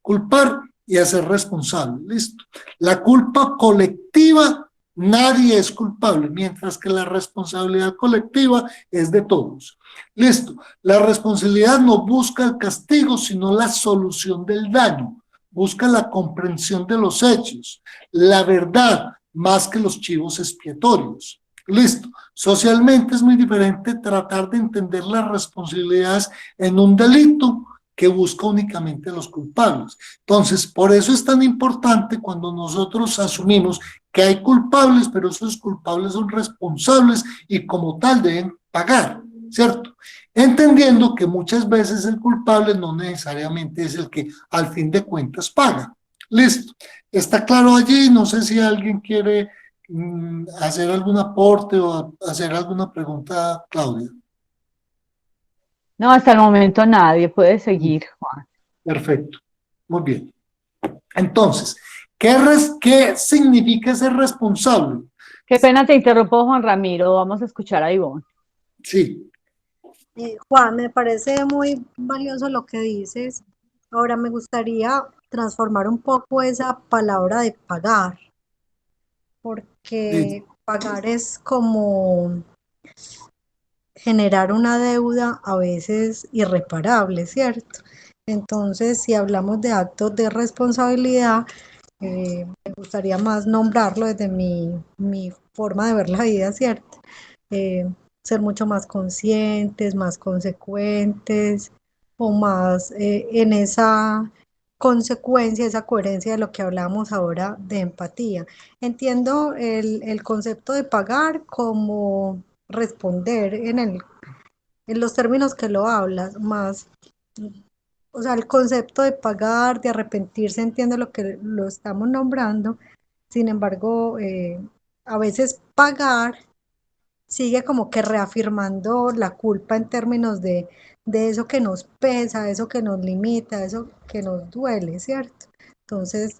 culpar y hacer responsable. Listo. La culpa colectiva, nadie es culpable, mientras que la responsabilidad colectiva es de todos. Listo. La responsabilidad no busca el castigo, sino la solución del daño. Busca la comprensión de los hechos, la verdad, más que los chivos expiatorios. Listo. Socialmente es muy diferente tratar de entender las responsabilidades en un delito que busca únicamente a los culpables. Entonces, por eso es tan importante cuando nosotros asumimos que hay culpables, pero esos culpables son responsables y como tal deben pagar, ¿cierto? Entendiendo que muchas veces el culpable no necesariamente es el que al fin de cuentas paga. Listo. ¿Está claro allí? No sé si alguien quiere hacer algún aporte o hacer alguna pregunta, Claudia. No, hasta el momento nadie puede seguir, Juan. Perfecto, muy bien. Entonces, ¿qué significa ser responsable? Qué pena te interrumpo, Juan Ramiro, vamos a escuchar a Ivonne. Sí. Juan, me parece muy valioso lo que dices. Ahora me gustaría transformar un poco esa palabra de pagar, porque pagar es como generar una deuda a veces irreparable, ¿cierto? Entonces, si hablamos de actos de responsabilidad, me gustaría más nombrarlo desde mi forma de ver la vida, ¿cierto? Ser mucho más conscientes, más consecuentes, o más en esa consecuencia, esa coherencia de lo que hablábamos ahora de empatía. Entiendo el concepto de pagar como responder en los términos que lo hablas, más, o sea, el concepto de pagar, de arrepentirse, entiendo lo que lo estamos nombrando. Sin embargo, a veces pagar sigue como que reafirmando la culpa en términos de eso que nos pesa, eso que nos limita, eso que nos duele, ¿cierto? Entonces,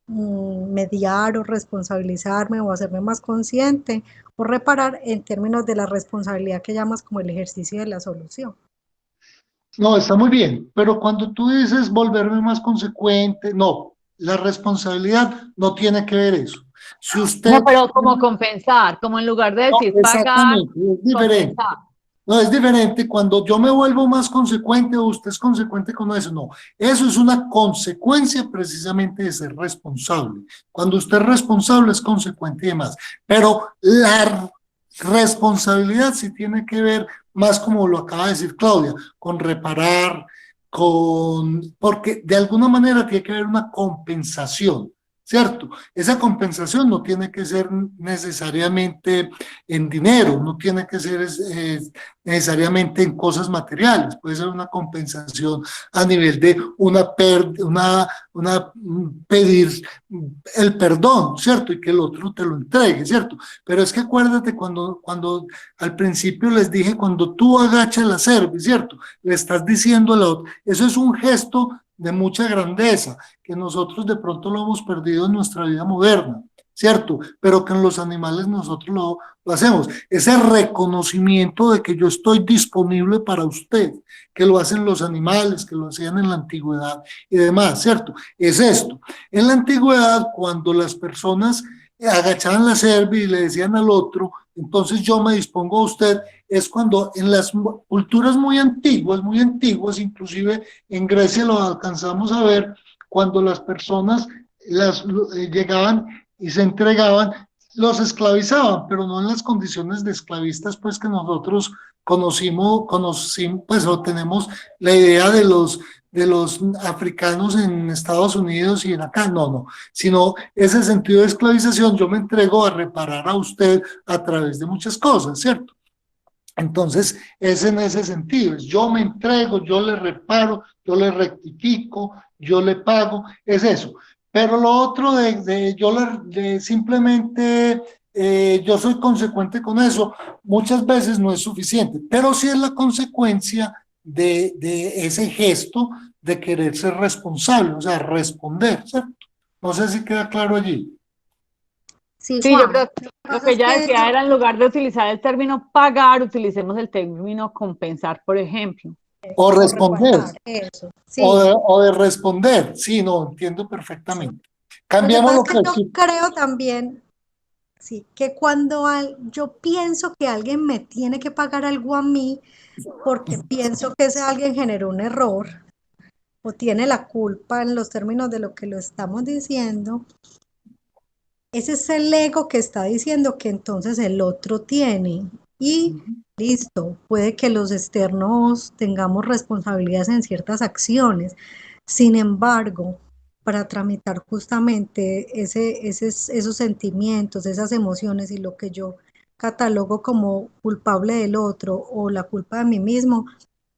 mediar o responsabilizarme o hacerme más consciente o reparar en términos de la responsabilidad que llamas como el ejercicio de la solución. No, está muy bien, pero cuando tú dices volverme más consecuente, no, la responsabilidad no tiene que ver eso. Si usted... No, pero como compensar, como en lugar de decir pagar, es diferente. compensar. No, es diferente cuando yo me vuelvo más consecuente o usted es consecuente con eso, no. Eso es una consecuencia precisamente de ser responsable. Cuando usted es responsable es consecuente y demás. Pero la responsabilidad sí tiene que ver más como lo acaba de decir Claudia, con reparar, porque de alguna manera tiene que haber una compensación, ¿cierto? Esa compensación no tiene que ser necesariamente en dinero, no tiene que ser necesariamente en cosas materiales, puede ser una compensación a nivel de pedir el perdón, ¿cierto? Y que el otro te lo entregue, ¿cierto? Pero es que acuérdate cuando al principio les dije, cuando tú agachas la cerviz, ¿cierto? Le estás diciendo al otro, eso es un gesto de mucha grandeza, que nosotros de pronto lo hemos perdido en nuestra vida moderna, ¿cierto? Pero que en los animales nosotros lo hacemos. Ese reconocimiento de que yo estoy disponible para usted, que lo hacen los animales, que lo hacían en la antigüedad y demás, ¿cierto? Es esto. En la antigüedad, cuando las personas agachaban la cerviz y le decían al otro, entonces yo me dispongo a usted, es cuando en las culturas muy antiguas, inclusive en Grecia lo alcanzamos a ver, cuando las personas llegaban y se entregaban, los esclavizaban, pero no en las condiciones de esclavistas pues que nosotros conocimos pues o tenemos la idea de los africanos en Estados Unidos y en acá, no, sino ese sentido de esclavización, yo me entrego a reparar a usted a través de muchas cosas, ¿cierto? Entonces, es en ese sentido, es yo me entrego, yo le reparo, yo le rectifico, yo le pago, es eso. Pero lo otro de simplemente yo soy consecuente con eso, muchas veces no es suficiente, pero sí es la consecuencia de ese gesto de querer ser responsable, o sea, responder, ¿cierto? No sé si queda claro allí. Sí, Sí, yo Juan. creo que Lo que lo pasa que es ella que decía era en lugar de utilizar el término pagar, utilicemos el término compensar, por ejemplo. O o responder. reparar, eso, sí. O de responder, sí, no, entiendo Sí. perfectamente. Lo que Cambiemos pasa lo es que que yo sí. creo también, sí, que cuando yo pienso que alguien me tiene que pagar algo a mí porque pienso que ese alguien generó un error o tiene la culpa en los términos de lo que lo estamos diciendo, ese es el ego que está diciendo que entonces el otro tiene. Y listo, puede que los externos tengamos responsabilidades en ciertas acciones. Sin embargo, para tramitar justamente esos sentimientos, esas emociones y lo que yo catalogo como culpable del otro o la culpa de mí mismo,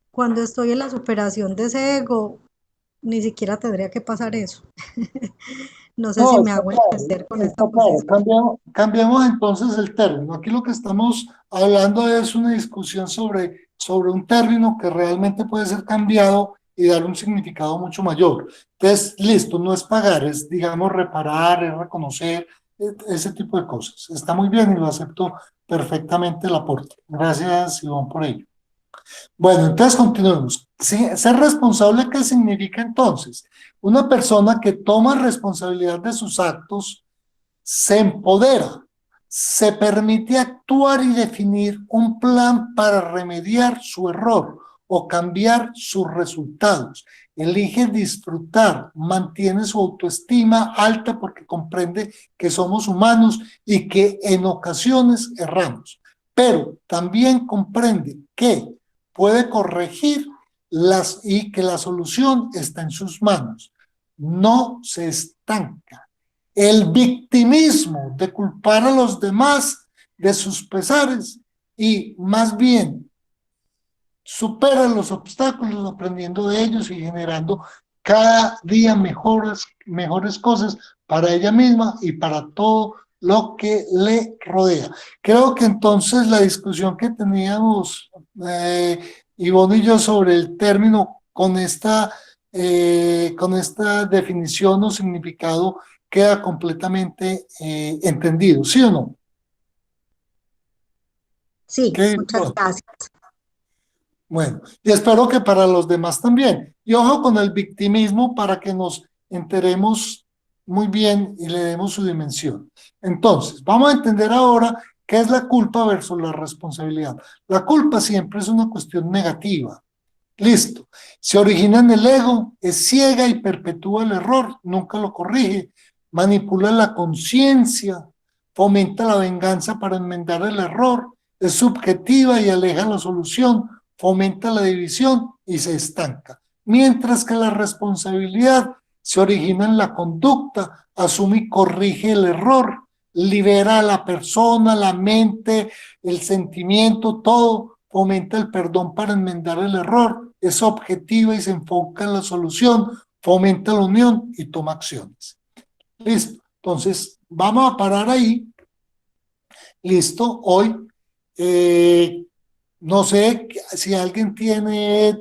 cuando estoy en la superación de ese ego, ni siquiera tendría que pasar eso. No sé si No, me hago entender con esta está claro. posición. Cambiamos entonces el término. Aquí lo que estamos hablando es una discusión sobre un término que realmente puede ser cambiado y dar un significado mucho mayor. Entonces, listo, no es pagar, es, digamos, reparar, es reconocer, ese tipo de cosas. Está muy bien y lo acepto perfectamente el aporte. Gracias, Iván, por ello. Bueno, entonces continuemos. Sí, ser responsable, ¿qué significa entonces? Una persona que toma responsabilidad de sus actos, se empodera, se permite actuar y definir un plan para remediar su error o cambiar sus resultados. Elige disfrutar, mantiene su autoestima alta porque comprende que somos humanos y que en ocasiones erramos, pero también comprende que puede corregir y que la solución está en sus manos. No se estanca. El victimismo de culpar a los demás de sus pesares y más bien supera los obstáculos aprendiendo de ellos y generando cada día mejores cosas para ella misma y para todo lo que le rodea. Creo que entonces la discusión que teníamos Ivonne y yo sobre el término con esta definición o significado queda completamente entendido, ¿sí o no? Sí, ¿Qué? muchas gracias. Bueno, y espero que para los demás también. Y ojo con el victimismo para que nos enteremos muy bien y le demos su dimensión. Entonces, vamos a entender ahora qué es la culpa versus la responsabilidad. La culpa siempre es una cuestión negativa. Listo. Se origina en el ego, es ciega y perpetúa el error, nunca lo corrige, manipula la conciencia, fomenta la venganza para enmendar el error, es subjetiva y aleja la solución, fomenta la división y se estanca. Mientras que la responsabilidad se origina en la conducta, asume y corrige el error, libera a la persona, la mente, el sentimiento, todo, fomenta el perdón para enmendar el error, es objetiva y se enfoca en la solución, fomenta la unión y toma acciones. Listo. Entonces, vamos a parar ahí. Listo. Hoy, no sé si alguien tiene,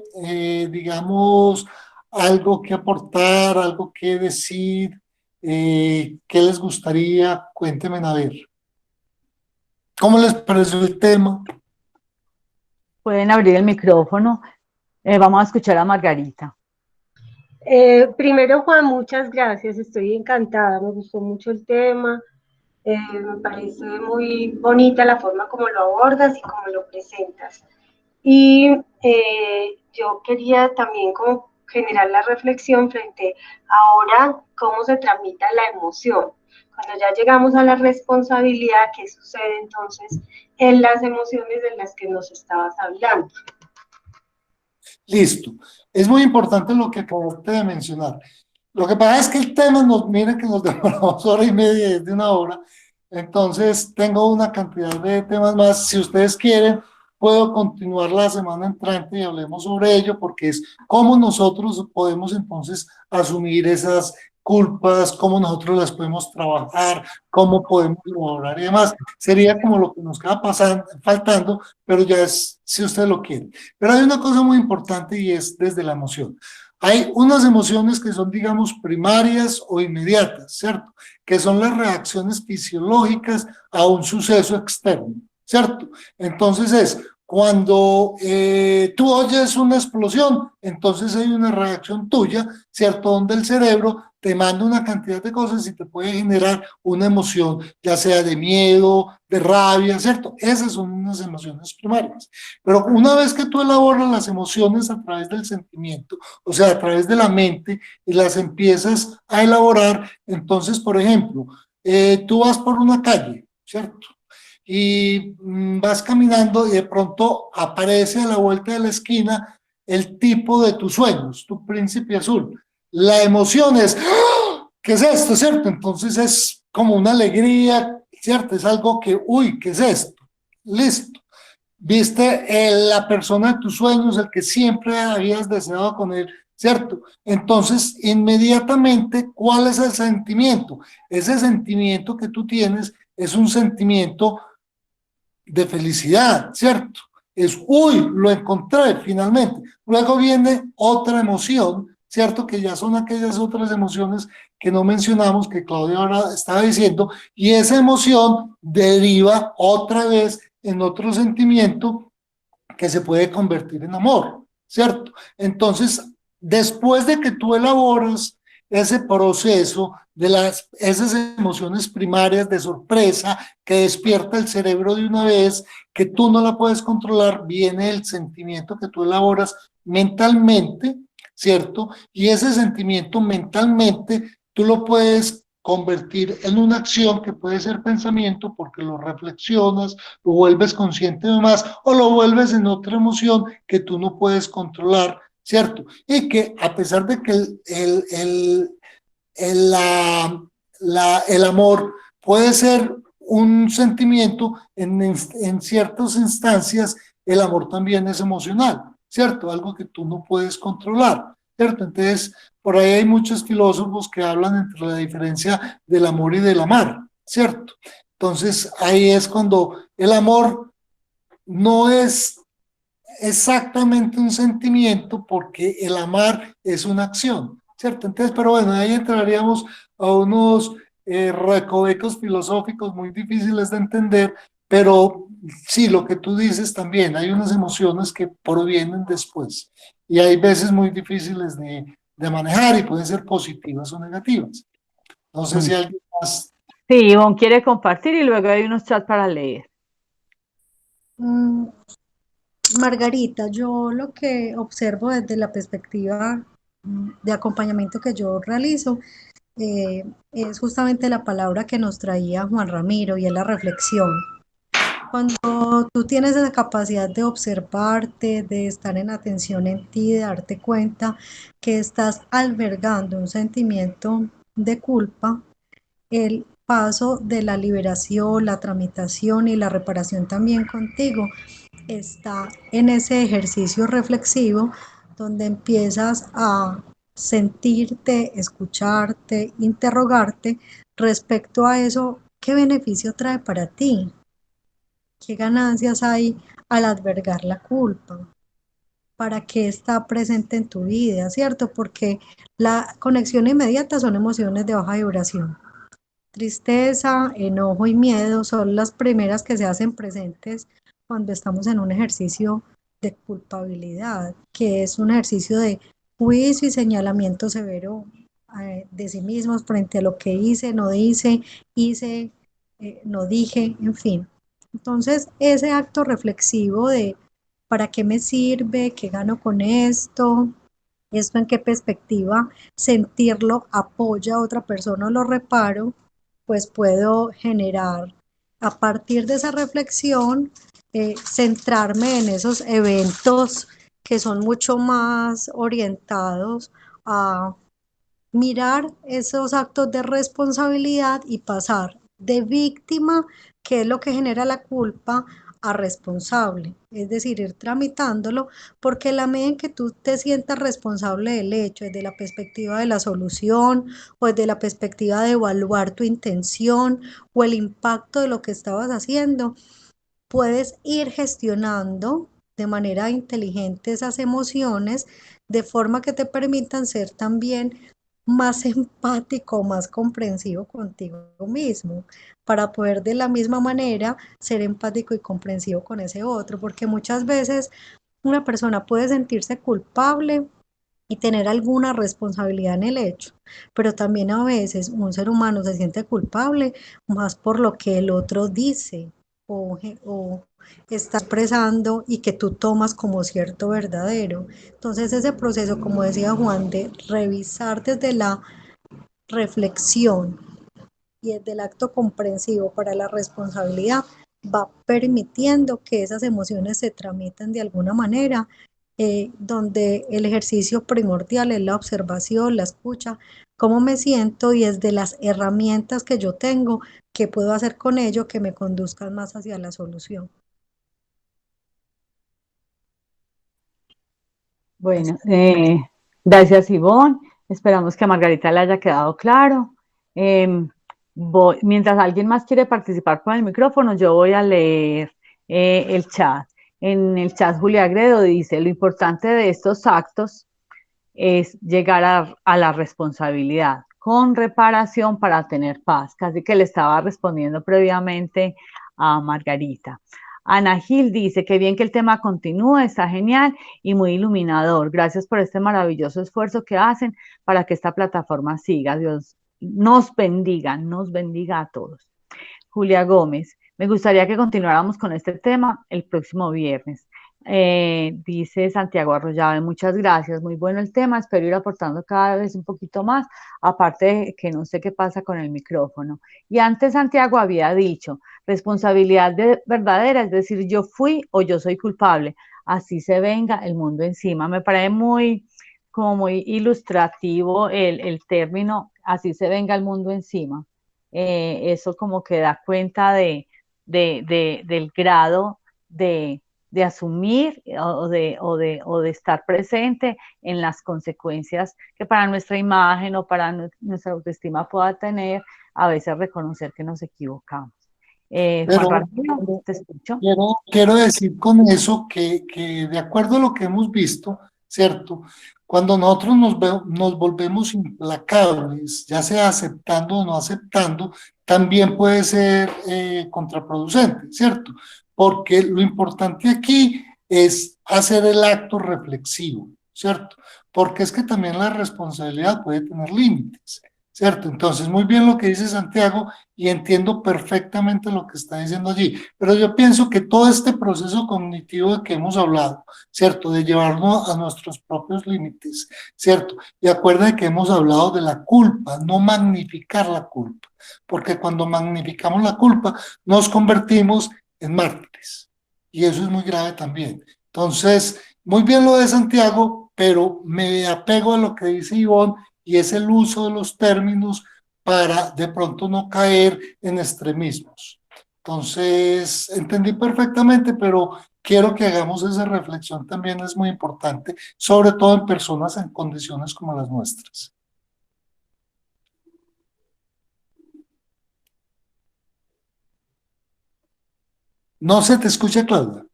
digamos, algo que aportar, algo que decir, qué les gustaría, cuéntenme a ver. ¿Cómo les pareció el tema? Pueden abrir el micrófono. Vamos a escuchar a Margarita. Primero, Juan, muchas gracias. Estoy encantada. Me gustó mucho el tema. Me parece muy bonita la forma como lo abordas y como lo presentas. Y yo quería también como generar la reflexión frente ahora cómo se tramita la emoción. Cuando ya llegamos a la responsabilidad, ¿qué sucede entonces en las emociones de las que nos estabas hablando? Listo. Es muy importante lo que acabaste de mencionar. Lo que pasa es que el tema mire que nos demoramos hora y media, es de una hora. Entonces, tengo una cantidad de temas más. Si ustedes quieren, puedo continuar la semana entrante y hablemos sobre ello, porque es cómo nosotros podemos entonces asumir esas culpas, cómo nosotros las podemos trabajar, cómo podemos elaborar y demás. Sería como lo que nos queda faltando, pero ya es si usted lo quiere. Pero hay una cosa muy importante y es desde la emoción. Hay unas emociones que son, digamos, primarias o inmediatas, ¿cierto? Que son las reacciones fisiológicas a un suceso externo, ¿cierto? Entonces es cuando tú oyes una explosión, entonces hay una reacción tuya, ¿cierto? Donde el cerebro te manda una cantidad de cosas y te puede generar una emoción, ya sea de miedo, de rabia, ¿cierto? Esas son unas emociones primarias. Pero una vez que tú elaboras las emociones a través del sentimiento, o sea, a través de la mente, y las empiezas a elaborar, entonces, por ejemplo, tú vas por una calle, ¿cierto? Y vas caminando y de pronto aparece a la vuelta de la esquina el tipo de tus sueños, tu príncipe azul. La emoción es, ¡ah! ¿Qué es esto, cierto? Entonces es como una alegría, ¿cierto? Es algo que, uy, ¿qué es esto? Listo. Viste la persona de tus sueños, el que siempre habías deseado con él, ¿cierto? Entonces, inmediatamente, ¿cuál es el sentimiento? Ese sentimiento que tú tienes es un sentimiento de felicidad, ¿cierto? Es, uy, lo encontré finalmente. Luego viene otra emoción, ¿cierto? Que ya son aquellas otras emociones que no mencionamos, que Claudia ahora estaba diciendo, y esa emoción deriva otra vez en otro sentimiento que se puede convertir en amor, ¿cierto? Entonces, después de que tú elaboras ese proceso de esas emociones primarias de sorpresa que despierta el cerebro de una vez, que tú no la puedes controlar, viene el sentimiento que tú elaboras mentalmente, ¿cierto? Y ese sentimiento mentalmente tú lo puedes convertir en una acción que puede ser pensamiento porque lo reflexionas, lo vuelves consciente de más o lo vuelves en otra emoción que tú no puedes controlar, ¿cierto? Y que a pesar de que el, el amor puede ser un sentimiento, en ciertas instancias el amor también es emocional, ¿cierto? Algo que tú no puedes controlar, ¿cierto? Entonces, por ahí hay muchos filósofos que hablan entre la diferencia del amor y del amar, ¿cierto? Entonces, ahí es cuando el amor no es exactamente un sentimiento porque el amar es una acción, ¿cierto? Entonces, pero bueno, ahí entraríamos a unos recovecos filosóficos muy difíciles de entender, pero sí, lo que tú dices también, hay unas emociones que provienen después y hay veces muy difíciles de manejar y pueden ser positivas o negativas. No sé si alguien más. Sí, Ivonne quiere compartir y luego hay unos chats para leer. Margarita, yo lo que observo desde la perspectiva de acompañamiento que yo realizo es justamente la palabra que nos traía Juan Ramiro y es la reflexión. Cuando tú tienes esa capacidad de observarte, de estar en atención en ti, de darte cuenta que estás albergando un sentimiento de culpa, el paso de la liberación, la tramitación y la reparación también contigo está en ese ejercicio reflexivo donde empiezas a sentirte, escucharte, interrogarte respecto a eso, ¿qué beneficio trae para ti? ¿Qué ganancias hay al albergar la culpa? ¿Para qué está presente en tu vida? ¿Cierto? Porque la conexión inmediata son emociones de baja vibración. Tristeza, enojo y miedo son las primeras que se hacen presentes cuando estamos en un ejercicio de culpabilidad, que es un ejercicio de juicio y señalamiento severo de sí mismos frente a lo que hice, no dije, en fin. Entonces, ese acto reflexivo de ¿para qué me sirve? ¿Qué gano con esto? ¿Esto en qué perspectiva? Sentirlo apoya a otra persona o lo reparo, pues puedo generar a partir de esa reflexión, centrarme en esos eventos que son mucho más orientados a mirar esos actos de responsabilidad y pasar de víctima, que es lo que genera la culpa, a responsable, es decir, ir tramitándolo, porque la medida en que tú te sientas responsable del hecho, desde la perspectiva de la solución o desde la perspectiva de evaluar tu intención o el impacto de lo que estabas haciendo, puedes ir gestionando de manera inteligente esas emociones de forma que te permitan ser también más empático, más comprensivo contigo mismo, para poder de la misma manera ser empático y comprensivo con ese otro, porque muchas veces una persona puede sentirse culpable y tener alguna responsabilidad en el hecho, pero también a veces un ser humano se siente culpable más por lo que el otro dice o está expresando y que tú tomas como cierto verdadero. Entonces ese proceso, como decía Juan, de revisar desde la reflexión y desde el acto comprensivo para la responsabilidad, va permitiendo que esas emociones se tramiten de alguna manera, donde el ejercicio primordial es la observación, la escucha, cómo me siento y desde las herramientas que yo tengo, qué puedo hacer con ello que me conduzcan más hacia la solución. Bueno, gracias Ivonne. Esperamos que a Margarita le haya quedado claro. Mientras alguien más quiere participar con el micrófono, yo voy a leer el chat. En el chat Julia Gredo dice, lo importante de estos actos es llegar a la responsabilidad con reparación para tener paz. Casi que le estaba respondiendo previamente a Margarita. Ana Gil dice, qué bien que el tema continúe, está genial y muy iluminador. Gracias por este maravilloso esfuerzo que hacen para que esta plataforma siga. Dios nos bendiga a todos. Julia Gómez, me gustaría que continuáramos con este tema el próximo viernes. Dice Santiago Arroyave, muchas gracias, muy bueno el tema, espero ir aportando cada vez un poquito más, aparte de que no sé qué pasa con el micrófono. Y antes Santiago había dicho, responsabilidad verdadera, es decir, yo fui o yo soy culpable, así se venga el mundo encima. Me parece como muy ilustrativo el término, así se venga el mundo encima. Eso como que da cuenta del grado de asumir o de estar presente en las consecuencias que para nuestra imagen o para nuestra autoestima pueda tener, a veces reconocer que nos equivocamos. Juan Ramiro, te escucho. Quiero decir con eso que de acuerdo a lo que hemos visto, ¿cierto? Cuando nosotros nos volvemos implacables, ya sea aceptando o no aceptando, también puede ser contraproducente, ¿cierto? Porque lo importante aquí es hacer el acto reflexivo, ¿cierto? Porque es que también la responsabilidad puede tener límites, ¿cierto? Entonces, muy bien lo que dice Santiago y entiendo perfectamente lo que está diciendo allí, pero yo pienso que todo este proceso cognitivo de que hemos hablado, ¿cierto? De llevarnos a nuestros propios límites, ¿cierto? Y acuerda de que hemos hablado de la culpa, no magnificar la culpa, porque cuando magnificamos la culpa nos convertimos en mártires y eso es muy grave también. Entonces, muy bien lo de Santiago, pero me apego a lo que dice Ivonne y es el uso de los términos para de pronto no caer en extremismos. Entonces, entendí perfectamente, pero quiero que hagamos esa reflexión también, es muy importante, sobre todo en personas en condiciones como las nuestras. No se te escucha, Claudia.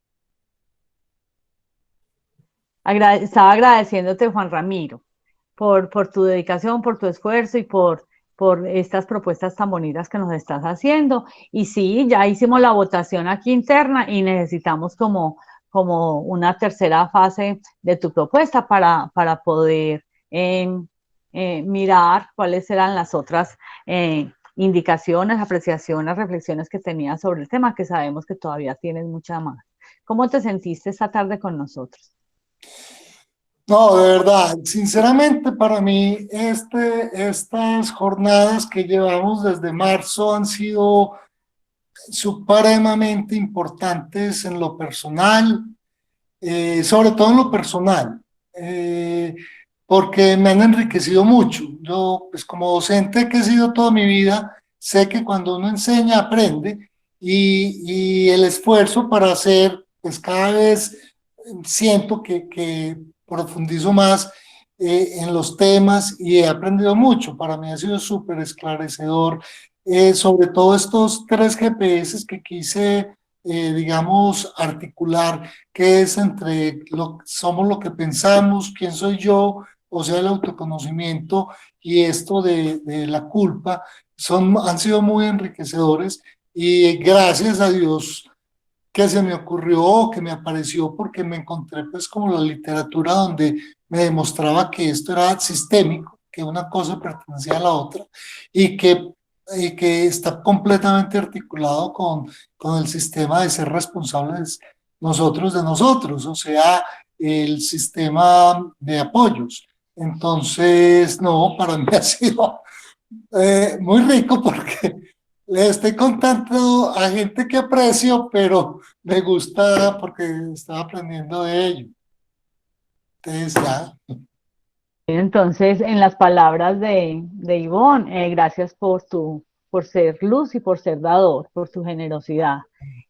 Estaba agradeciéndote, Juan Ramiro, por tu dedicación, por tu esfuerzo y por estas propuestas tan bonitas que nos estás haciendo. Y sí, ya hicimos la votación aquí interna y necesitamos como una tercera fase de tu propuesta para poder mirar cuáles eran las otras indicaciones, apreciaciones, reflexiones que tenías sobre el tema, que sabemos que todavía tienes mucha más. ¿Cómo te sentiste esta tarde con nosotros? No, de verdad, sinceramente para mí estas jornadas que llevamos desde marzo han sido supremamente importantes en lo personal, sobre todo en lo personal, porque me han enriquecido mucho. Yo, pues como docente que he sido toda mi vida, sé que cuando uno enseña, aprende, y el esfuerzo para hacer, pues cada vez siento que profundizo más en los temas y he aprendido mucho. Para mí ha sido súper esclarecedor, sobre todo estos 3 GPS que quise, digamos, articular, que es entre somos lo que pensamos, quién soy yo, o sea, el autoconocimiento y esto de la culpa, han sido muy enriquecedores y gracias a Dios que se me ocurrió, que me apareció, porque me encontré pues como la literatura donde me demostraba que esto era sistémico, que una cosa pertenecía a la otra y que está completamente articulado con el sistema de ser responsables nosotros de nosotros, o sea, el sistema de apoyos. Entonces, no, para mí ha sido muy rico porque le estoy contando a gente que aprecio, pero me gusta porque estaba aprendiendo de ello. Entonces, ya. Entonces, en las palabras de Ivonne, gracias por ser luz y por ser dador, por tu generosidad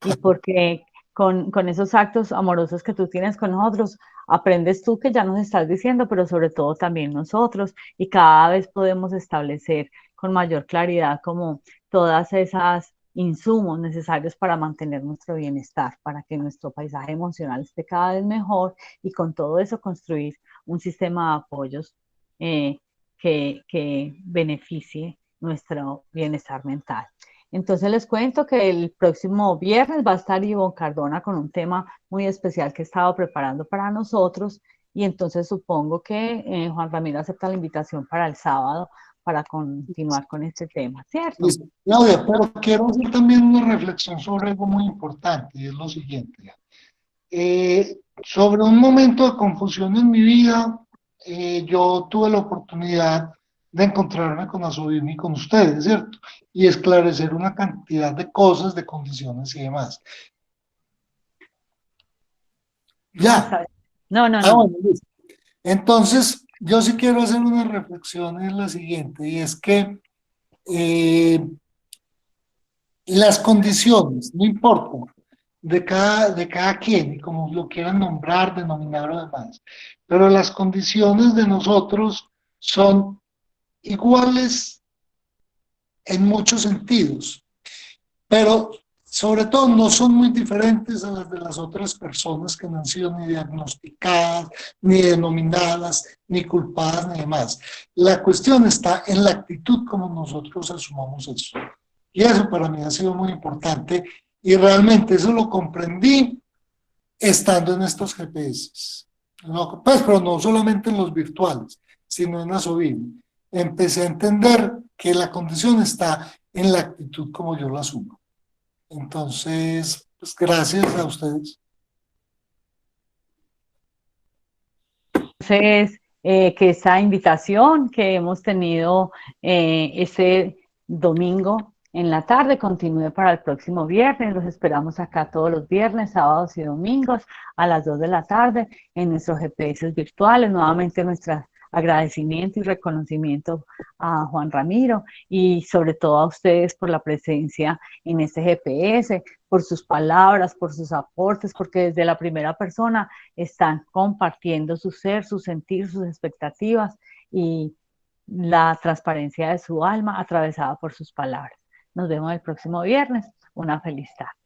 y porque con esos actos amorosos que tú tienes con nosotros, aprendes tú que ya nos estás diciendo, pero sobre todo también nosotros y cada vez podemos establecer con mayor claridad como todas esas insumos necesarios para mantener nuestro bienestar, para que nuestro paisaje emocional esté cada vez mejor y con todo eso construir un sistema de apoyos eh, que beneficie nuestro bienestar mental. Entonces les cuento que el próximo viernes va a estar Ivonne Cardona con un tema muy especial que he estado preparando para nosotros y entonces supongo que Juan Ramiro acepta la invitación para el sábado para continuar con este tema, ¿cierto? Listo. Claudia, pero quiero hacer también una reflexión sobre algo muy importante y es lo siguiente. Sobre un momento de confusión en mi vida, yo tuve la oportunidad de encontrarme con Asobim y con ustedes, ¿cierto? Y esclarecer una cantidad de cosas, de condiciones y demás. Ya. No, no, Ah, no. bueno, listo. Entonces, yo sí quiero hacer una reflexión en la siguiente, y es que las condiciones, no importa, de cada quien, y como lo quieran nombrar, denominar o demás, pero las condiciones de nosotros son iguales en muchos sentidos, pero sobre todo no son muy diferentes a las de las otras personas que no han sido ni diagnosticadas, ni denominadas, ni culpadas, ni demás. La cuestión está en la actitud como nosotros asumamos eso. Y eso para mí ha sido muy importante y realmente eso lo comprendí estando en estos GPS. No, pues, pero no solamente en los virtuales, sino en Asobim. Empecé a entender que la condición está en la actitud como yo la asumo. Entonces, pues gracias a ustedes. Entonces, que esa invitación que hemos tenido ese domingo en la tarde continúe para el próximo viernes. Los esperamos acá todos los viernes, sábados y domingos a las 2 de la tarde en nuestros GPS virtuales. Nuevamente nuestro agradecimiento y reconocimiento a Juan Ramiro y sobre todo a ustedes por la presencia en este GPS, por sus palabras, por sus aportes, porque desde la primera persona están compartiendo su ser, su sentir, sus expectativas y la transparencia de su alma atravesada por sus palabras. Nos vemos el próximo viernes. Una feliz tarde.